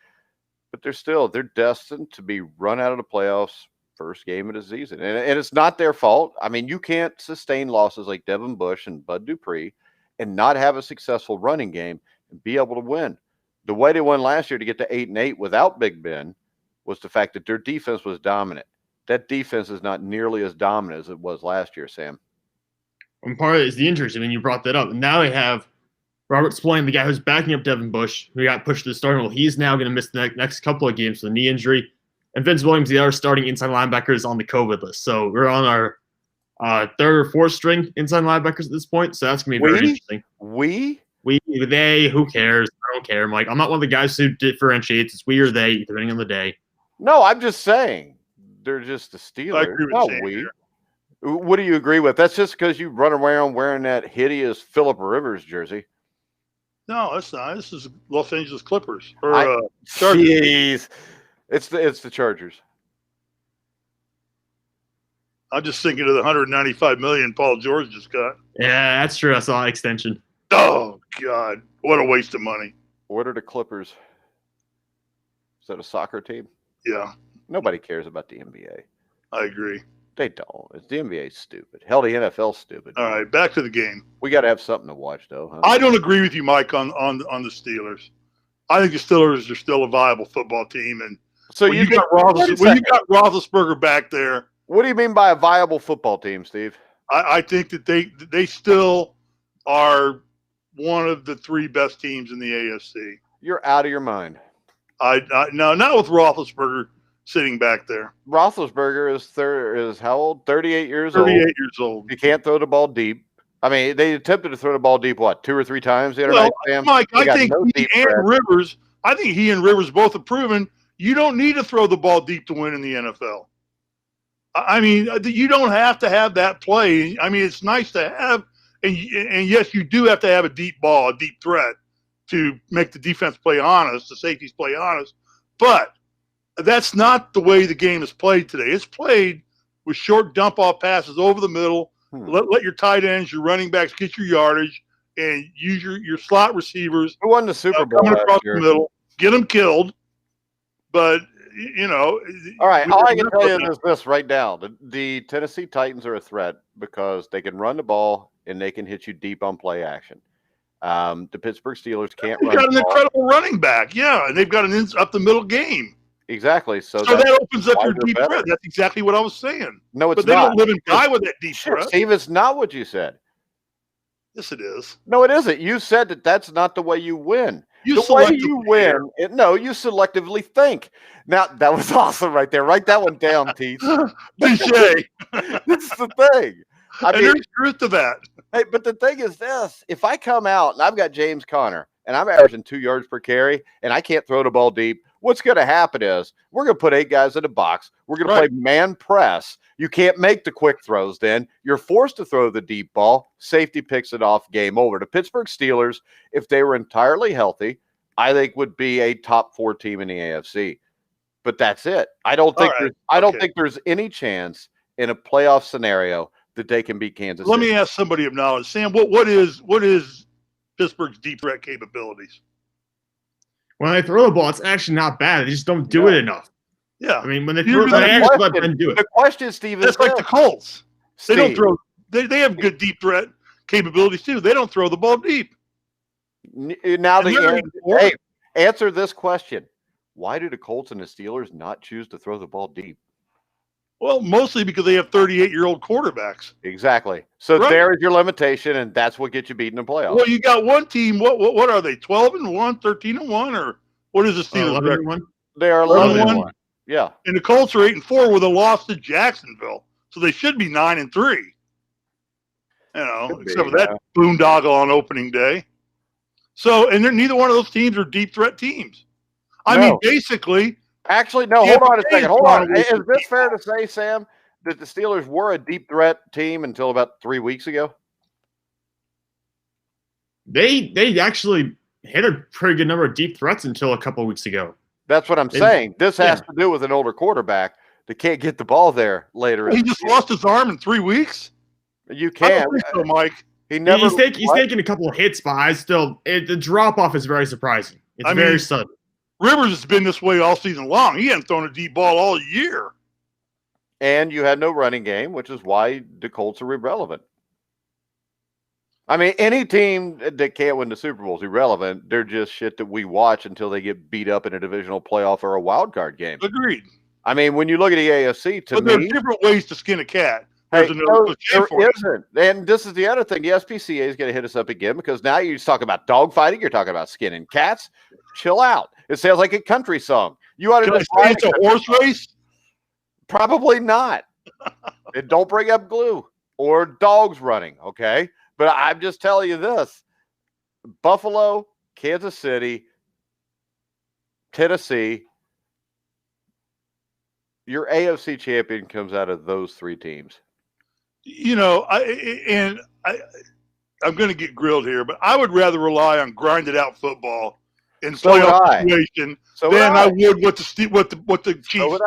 but they're destined to be run out of the playoffs first game of the season. And it's not their fault. I mean, you can't sustain losses like Devin Bush and Bud Dupree and not have a successful running game and be able to win. The way they won last year to get to 8-8 without Big Ben was the fact that their defense was dominant. That defense is not nearly as dominant as it was last year, Sam. And part of it is the injuries. I mean, you brought that up. And now they have Robert Spillane, the guy who's backing up Devin Bush, who got pushed to the starting role. He's now going to miss the next couple of games with a knee injury. And Vince Williams, the other starting inside linebacker, is on the COVID list. So we're on our third or fourth string inside linebackers at this point. So that's going to be very interesting. They, who cares? I don't care, Mike. I'm not one of the guys who differentiates. It's we or they, depending on the day. No, I'm just saying. They're just the Steelers. I agree with we. What do you agree with? That's just because you run around wearing that hideous Phillip Rivers jersey. No, that's not. This is Los Angeles Clippers. Or Chargers. Jeez. It's the Chargers. I'm just thinking of the $195 million Paul George just got. Yeah, that's true. I saw extension. Oh, God. What a waste of money. What are the Clippers? Is that a soccer team? Yeah. Nobody cares about the NBA. I agree. They don't. The NBA's stupid. Hell, the NFL's stupid. All right, back to the game. We got to have something to watch, though. Huh? I don't agree with you, Mike, on the Steelers. I think the Steelers are still a viable football team. And so when you got Roethlisberger back there. What do you mean by a viable football team, Steve? I think that they still are one of the three best teams in the AFC. You're out of your mind. No, not with Roethlisberger sitting back there. Roethlisberger is how old? 38 years old. 38 years old. He can't throw the ball deep. I mean, they attempted to throw the ball deep, what, 2 or 3 times the other night, Sam? Mike, I think he and Rivers both have proven you don't need to throw the ball deep to win in the NFL. I mean, you don't have to have that play. I mean, it's nice to have, and yes, you do have to have a deep ball, a deep threat to make the defense play honest, the safeties play honest. But that's not the way the game is played today. It's played with short dump-off passes over the middle. Let your tight ends, your running backs get your yardage, and use your slot receivers. Who won the Super Bowl coming across the middle, get them killed. But, all right, all I can tell you is this right now. The Tennessee Titans are a threat because they can run the ball and they can hit you deep on play action. The Pittsburgh Steelers can't run the ball. They've got an incredible running back, yeah, and they've got an up-the-middle game. Exactly. So that opens up your deep threat. That's exactly what I was saying. No, it's not. But they not. don't live and die with that deep threat. Steve, it's not what you said. Yes, it is. No, it isn't. You said that that's not the way you win. You selectively think. Now, that was awesome right there. Write that one down, Teeth. Touché. This is the thing. There's truth to that. Hey, but the thing is this. If I come out and I've got James Conner and I'm averaging 2 yards per carry and I can't throw the ball deep, what's going to happen is we're going to put 8 guys in the box. We're going to play man press. You can't make the quick throws then. You're forced to throw the deep ball. Safety picks it off, game over. The Pittsburgh Steelers, if they were entirely healthy, I think would be a top 4 team in the AFC. But that's it. I don't think there's any chance in a playoff scenario that they can beat Kansas City. Let me ask somebody of knowledge. Sam, what is Pittsburgh's deep threat capabilities? When they throw the ball, it's actually not bad. They just don't do it enough. Yeah. I mean, when they throw it, they actually let them do it. The question, Steve, is like the Colts. Steve. They don't throw. They have good deep threat capabilities too. They don't throw the ball deep. Now answer this question. Why do the Colts and the Steelers not choose to throw the ball deep? Well, mostly because they have 38-year-old quarterbacks. Exactly. So there is your limitation, and that's what gets you beat in the playoffs. Well, you got one team. What are they? 12-1, 13-1, or what is the Steelers record? They are 11-1. Yeah. And the Colts are 8-4 with a loss to Jacksonville, so they should be 9-3. Except for that boondoggle on opening day. So, and neither one of those teams are deep threat teams. I mean, basically. Actually, no, hold on a second. Hold on. Is this fair to say, Sam, that the Steelers were a deep threat team until about 3 weeks ago? They actually hit a pretty good number of deep threats until a couple of weeks ago. That's what I'm saying. This has to do with an older quarterback that can't get the ball there later. He just lost his arm in 3 weeks? You can. I don't think so, Mike. He's taking a couple of hits, but the drop-off is very surprising. It's very sudden. Rivers has been this way all season long. He hadn't thrown a deep ball all year. And you had no running game, which is why the Colts are irrelevant. I mean, any team that can't win the Super Bowl is irrelevant. They're just shit that we watch until they get beat up in a divisional playoff or a wild card game. Agreed. I mean, when you look at the AFC, but there are different ways to skin a cat. There isn't. And this is the other thing. The SPCA is going to hit us up again because now you're talking about dogfighting. You're talking about skinning cats. Chill out. It sounds like a country song. You ought to just say it's a horse race? Probably not. And don't bring up glue or dogs running, okay? But I'm just telling you this. Buffalo, Kansas City, Tennessee, your AFC champion comes out of those 3 teams. You know, I'm going to get grilled here, but I would rather rely on grinded out football in playoff situation than I would what the Chiefs.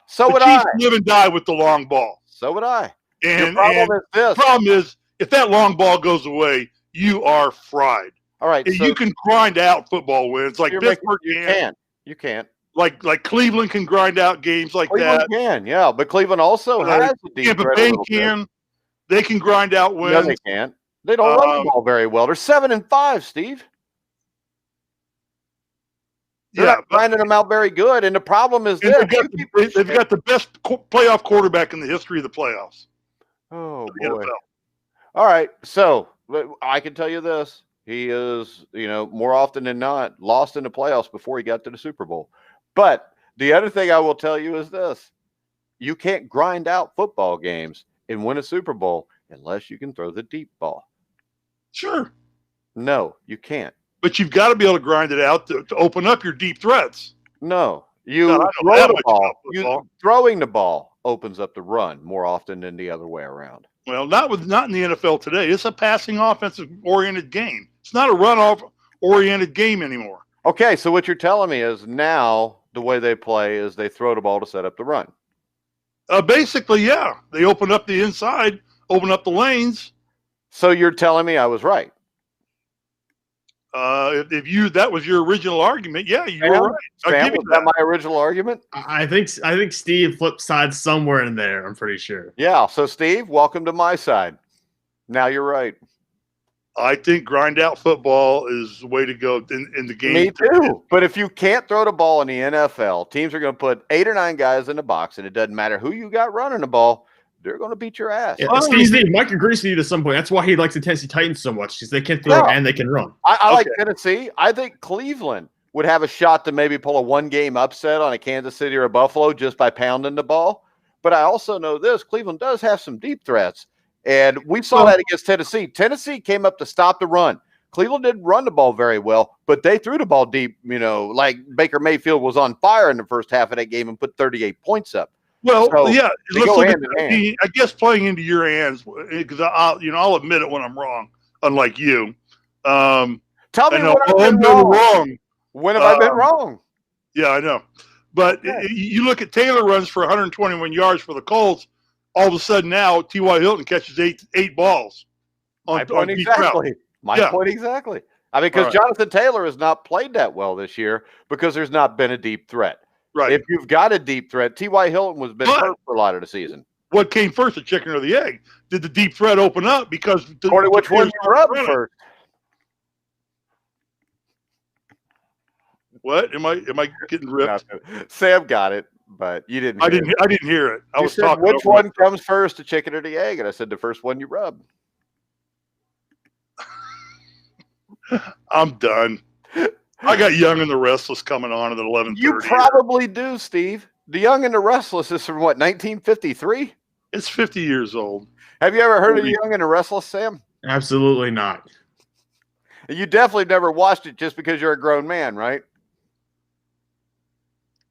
So would I. The Chiefs live and die with the long ball. So would I. And the problem is, if that long ball goes away, you are fried. All right, so you can grind out football wins like Pittsburgh can. You can't. Like Cleveland can grind out games like Cleveland that. Can, yeah, but Cleveland also has a deep Tampa Bay can. They can grind out wins. No, they can't. They don't run the ball very well. They're 7-5, Steve. They're not grinding them out very good, and the problem is this. They've got the best playoff quarterback in the history of the playoffs. Oh, boy. All right, so I can tell you this. He is, more often than not, lost in the playoffs before he got to the Super Bowl. But the other thing I will tell you is this. You can't grind out football games and win a Super Bowl unless you can throw the deep ball. Sure. No, you can't. But you've got to be able to grind it out to open up your deep threats. No. Throw the ball. Throwing the ball opens up the run more often than the other way around. Well, not in the NFL today. It's a passing offensive-oriented game. It's not a run-off-oriented game anymore. Okay, so what you're telling me is now the way they play is they throw the ball to set up the run. Basically, yeah. They open up the inside, open up the lanes. So you're telling me I was right? If that was your original argument, yeah, you were right. Sam, was that my original argument? I think Steve flipped sides somewhere in there. I'm pretty sure. Yeah. So Steve, welcome to my side. Now you're right. I think grind out football is the way to go in the game. Me too. But if you can't throw the ball in the NFL, teams are going to put 8 or 9 guys in the box, and it doesn't matter who you got running the ball. They're going to beat your ass. Yeah, Steve, Mike agrees with you to some point. That's why he likes the Tennessee Titans so much, because they can throw and they can run. I like Tennessee. I think Cleveland would have a shot to maybe pull a 1-game upset on a Kansas City or a Buffalo just by pounding the ball. But I also know this. Cleveland does have some deep threats. And we saw that against Tennessee. Tennessee came up to stop the run. Cleveland didn't run the ball very well, but they threw the ball deep, like Baker Mayfield was on fire in the first half of that game and put 38 points up. Well, yeah, let's look at I guess playing into your hands, because I'll admit it when I'm wrong, unlike you. Tell me when I've been wrong. When have I been wrong? Yeah, I know. But you look at Taylor runs for 121 yards for the Colts. All of a sudden now, T.Y. Hilton catches eight balls. My point exactly. I mean, because Jonathan Taylor has not played that well this year because there's not been a deep threat. Right. If you've got a deep threat, T.Y. Hilton was been hurt for a lot of the season. What came first, the chicken or the egg? Did the deep threat open up? Because which one you up first? What am I getting ripped? Sam got it, but you didn't. I didn't hear it. I was talking. Which one comes first, the chicken or the egg? And I said the first one you rub. I'm done. I got Young and the Restless coming on at 11:30. You probably do, Steve. The Young and the Restless is from what, 1953? It's 50 years old. Have you ever heard of Young and the Restless, Sam? Absolutely not. You definitely never watched it just because you're a grown man, right?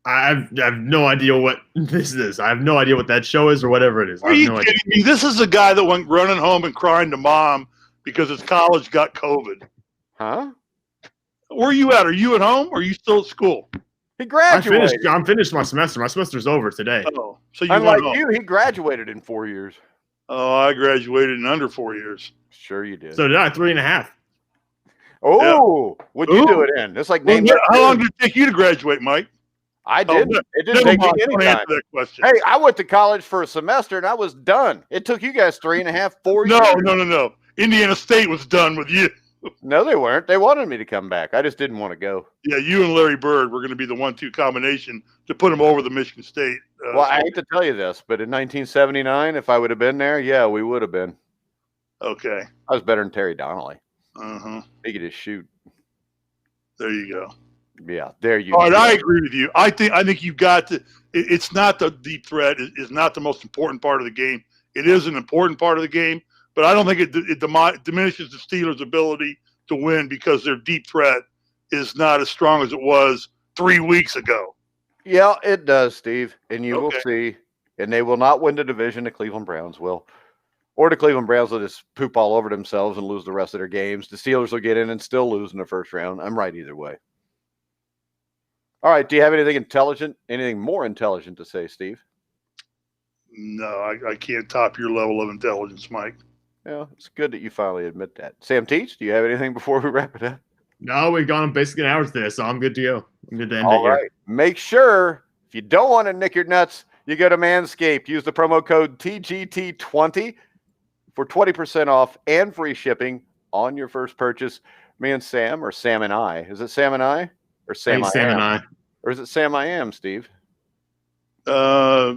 I have no idea what this is. I have no idea what that show is or whatever it is. Are you kidding me? This is a guy that went running home and crying to mom because his college got COVID. Huh? Where are you at? Are you at home or are you still at school? He graduated. I'm finished my semester. My semester's over today. Oh, so you Unlike went home. you, he graduated in 4 years. Oh, I graduated in under 4 years. Sure you did. So did I, 3.5. Oh, what'd you do it in? It's like name. How long did it take you to graduate, Mike? I didn't. It didn't Never take me mind. any Don't time. answer that question. Hey, I went to college for a semester and I was done. It took you guys 3.5, 4 years. No. Indiana State was done with you. No, they weren't. They wanted me to come back. I just didn't want to go. Yeah, you and Larry Bird were going to be the 1-2 combination to put him over the Michigan State. Well, I hate to tell you this, but in 1979, if I would have been there, yeah, we would have been. Okay. I was better than Terry Donnelly. Uh-huh. He could just shoot. There you go. Yeah, there you All right, go. I agree with you. I think you've got to. It's not the deep threat. It's not the most important part of the game. It is an important part of the game, but I don't think it diminishes the Steelers' ability to win because their deep threat is not as strong as it was 3 weeks ago. Yeah, it does, Steve, and you will Okay. see. And they will not win the division. The Cleveland Browns will. Or the Cleveland Browns will just poop all over themselves and lose the rest of their games. The Steelers will get in and still lose in the first round. I'm right either way. All right. Do you have anything more intelligent to say, Steve? No, I can't top your level of intelligence, Mike. Yeah, it's good that you finally admit that. Sam Teach, do you have anything before we wrap it up? No, we've gone basically an hour today, so I'm good to go. I'm good to end it All here. right. Make sure, if you don't want to nick your nuts, you go to Manscaped. Use the promo code TGT20 for 20% off and free shipping on your first purchase. Me and Sam, or Sam and I. Is it Sam and I? Or Sam I Sam am? and I. Or is it Sam I am, Steve? I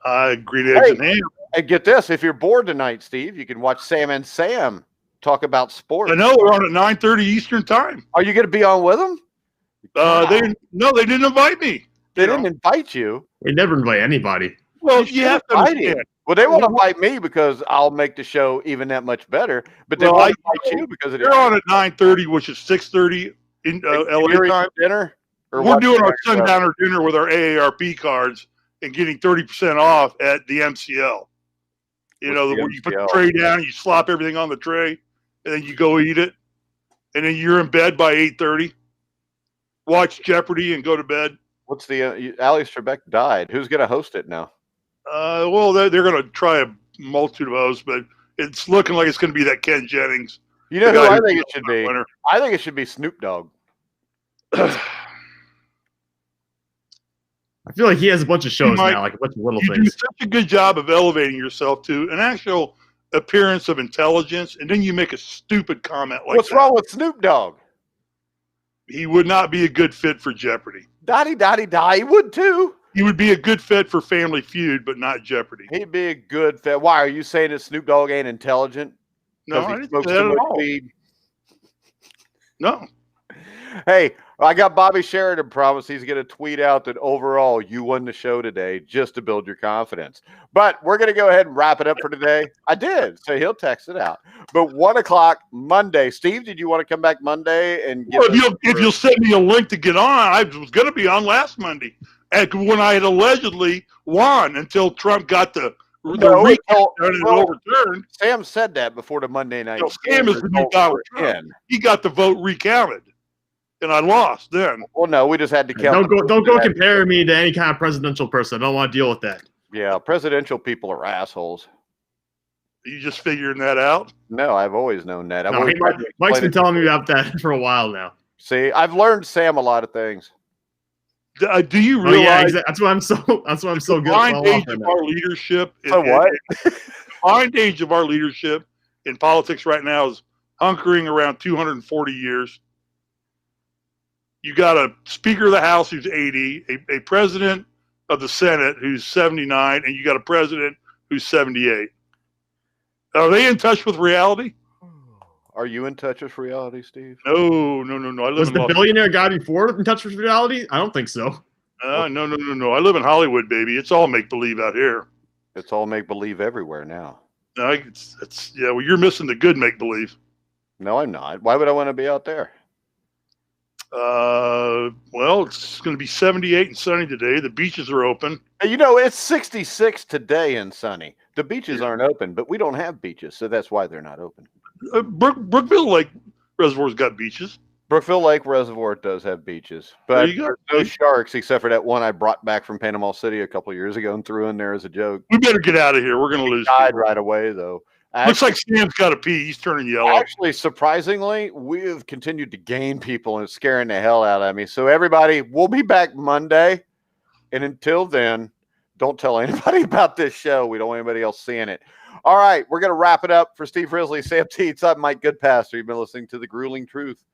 agree to eggs and ham. And get this, if you're bored tonight, Steve, you can watch Sam and Sam talk about sports. I know we're on at 9:30 Eastern time. Are you going to be on with them? They didn't invite me. They didn't invite you. We never invite anybody. Well, you have to understand. Well, they won't invite me because I'll make the show even that much better. But they won't invite you because they're on at 9:30, which is 6:30 in LA time. Dinner. Or we're doing our sundowner dinner with our AARP cards and getting 30% off at the MCL. You know, where you put the tray down, you slop everything on the tray, and then you go eat it, and then you're in bed by 8:30. Watch Jeopardy and go to bed. What's the Alex Trebek died? Who's going to host it now? Well, they're going to try a multitude of hosts, but it's looking like it's going to be that Ken Jennings. You know who I think it should be? I think it should be Snoop Dogg. I feel like he has a bunch of shows now, like a bunch of little things. You do such a good job of elevating yourself to an actual appearance of intelligence, and then you make a stupid comment like What's wrong with Snoop Dogg? He would not be a good fit for Jeopardy. Dotty. He would too. He would be a good fit for Family Feud, but not Jeopardy. He'd be a good fit. Why are you saying that Snoop Dogg ain't intelligent? No, I didn't say that at all. No. Hey, I got Bobby Sheridan promised he's going to tweet out that overall you won the show today just to build your confidence. But we're going to go ahead and wrap it up for today. I did, so he'll text it out. But 1 o'clock Monday. Steve, did you want to come back Monday and give if you'll send me a link to get on, I was going to be on last Monday when I had allegedly won until Trump got the recount done and overturned. Sam said that before the Monday night. Sam is the new Donald Trump. He got the vote recounted. And I lost then. Well, no, we just had to count. Don't go compare me to any kind of presidential person. I don't want to deal with that. Yeah, presidential people are assholes. Are you just figuring that out? No, I've always known that. Mike's been telling me about that for a while now. See, I've learned Sam a lot of things. Do you realize? Yeah, exactly. That's why I'm so good. The age of our leadership. The fine age of our leadership in politics right now is hunkering around 240 years. You got a Speaker of the House who's 80, a President of the Senate who's 79, and you got a President who's 78. Are they in touch with reality? Are you in touch with reality, Steve? No. Was the billionaire guy before in touch with reality? I don't think so. No. I live in Hollywood, baby. It's all make-believe out here. It's all make-believe everywhere now. Well, you're missing the good make-believe. No, I'm not. Why would I want to be out there? Well, it's going to be 78 and sunny today. The beaches are open. You know, it's 66 today and sunny. The beaches aren't open, but we don't have beaches, so that's why they're not open. Brookville Lake Reservoir's got beaches. Brookville Lake Reservoir does have beaches, but there's no sharks except for that one I brought back from Panama City a couple of years ago and threw in there as a joke. We better get out of here. We're going to lose. Died right away, though. Looks like Sam's got to pee. He's turning yellow. Actually, surprisingly, we have continued to gain people and it's scaring the hell out of me. So everybody, we'll be back Monday. And until then, don't tell anybody about this show. We don't want anybody else seeing it. All right, we're going to wrap it up. For Steve Risley, Sam Teets, I'm Mike Goodpasser. You've been listening to The Grueling Truth.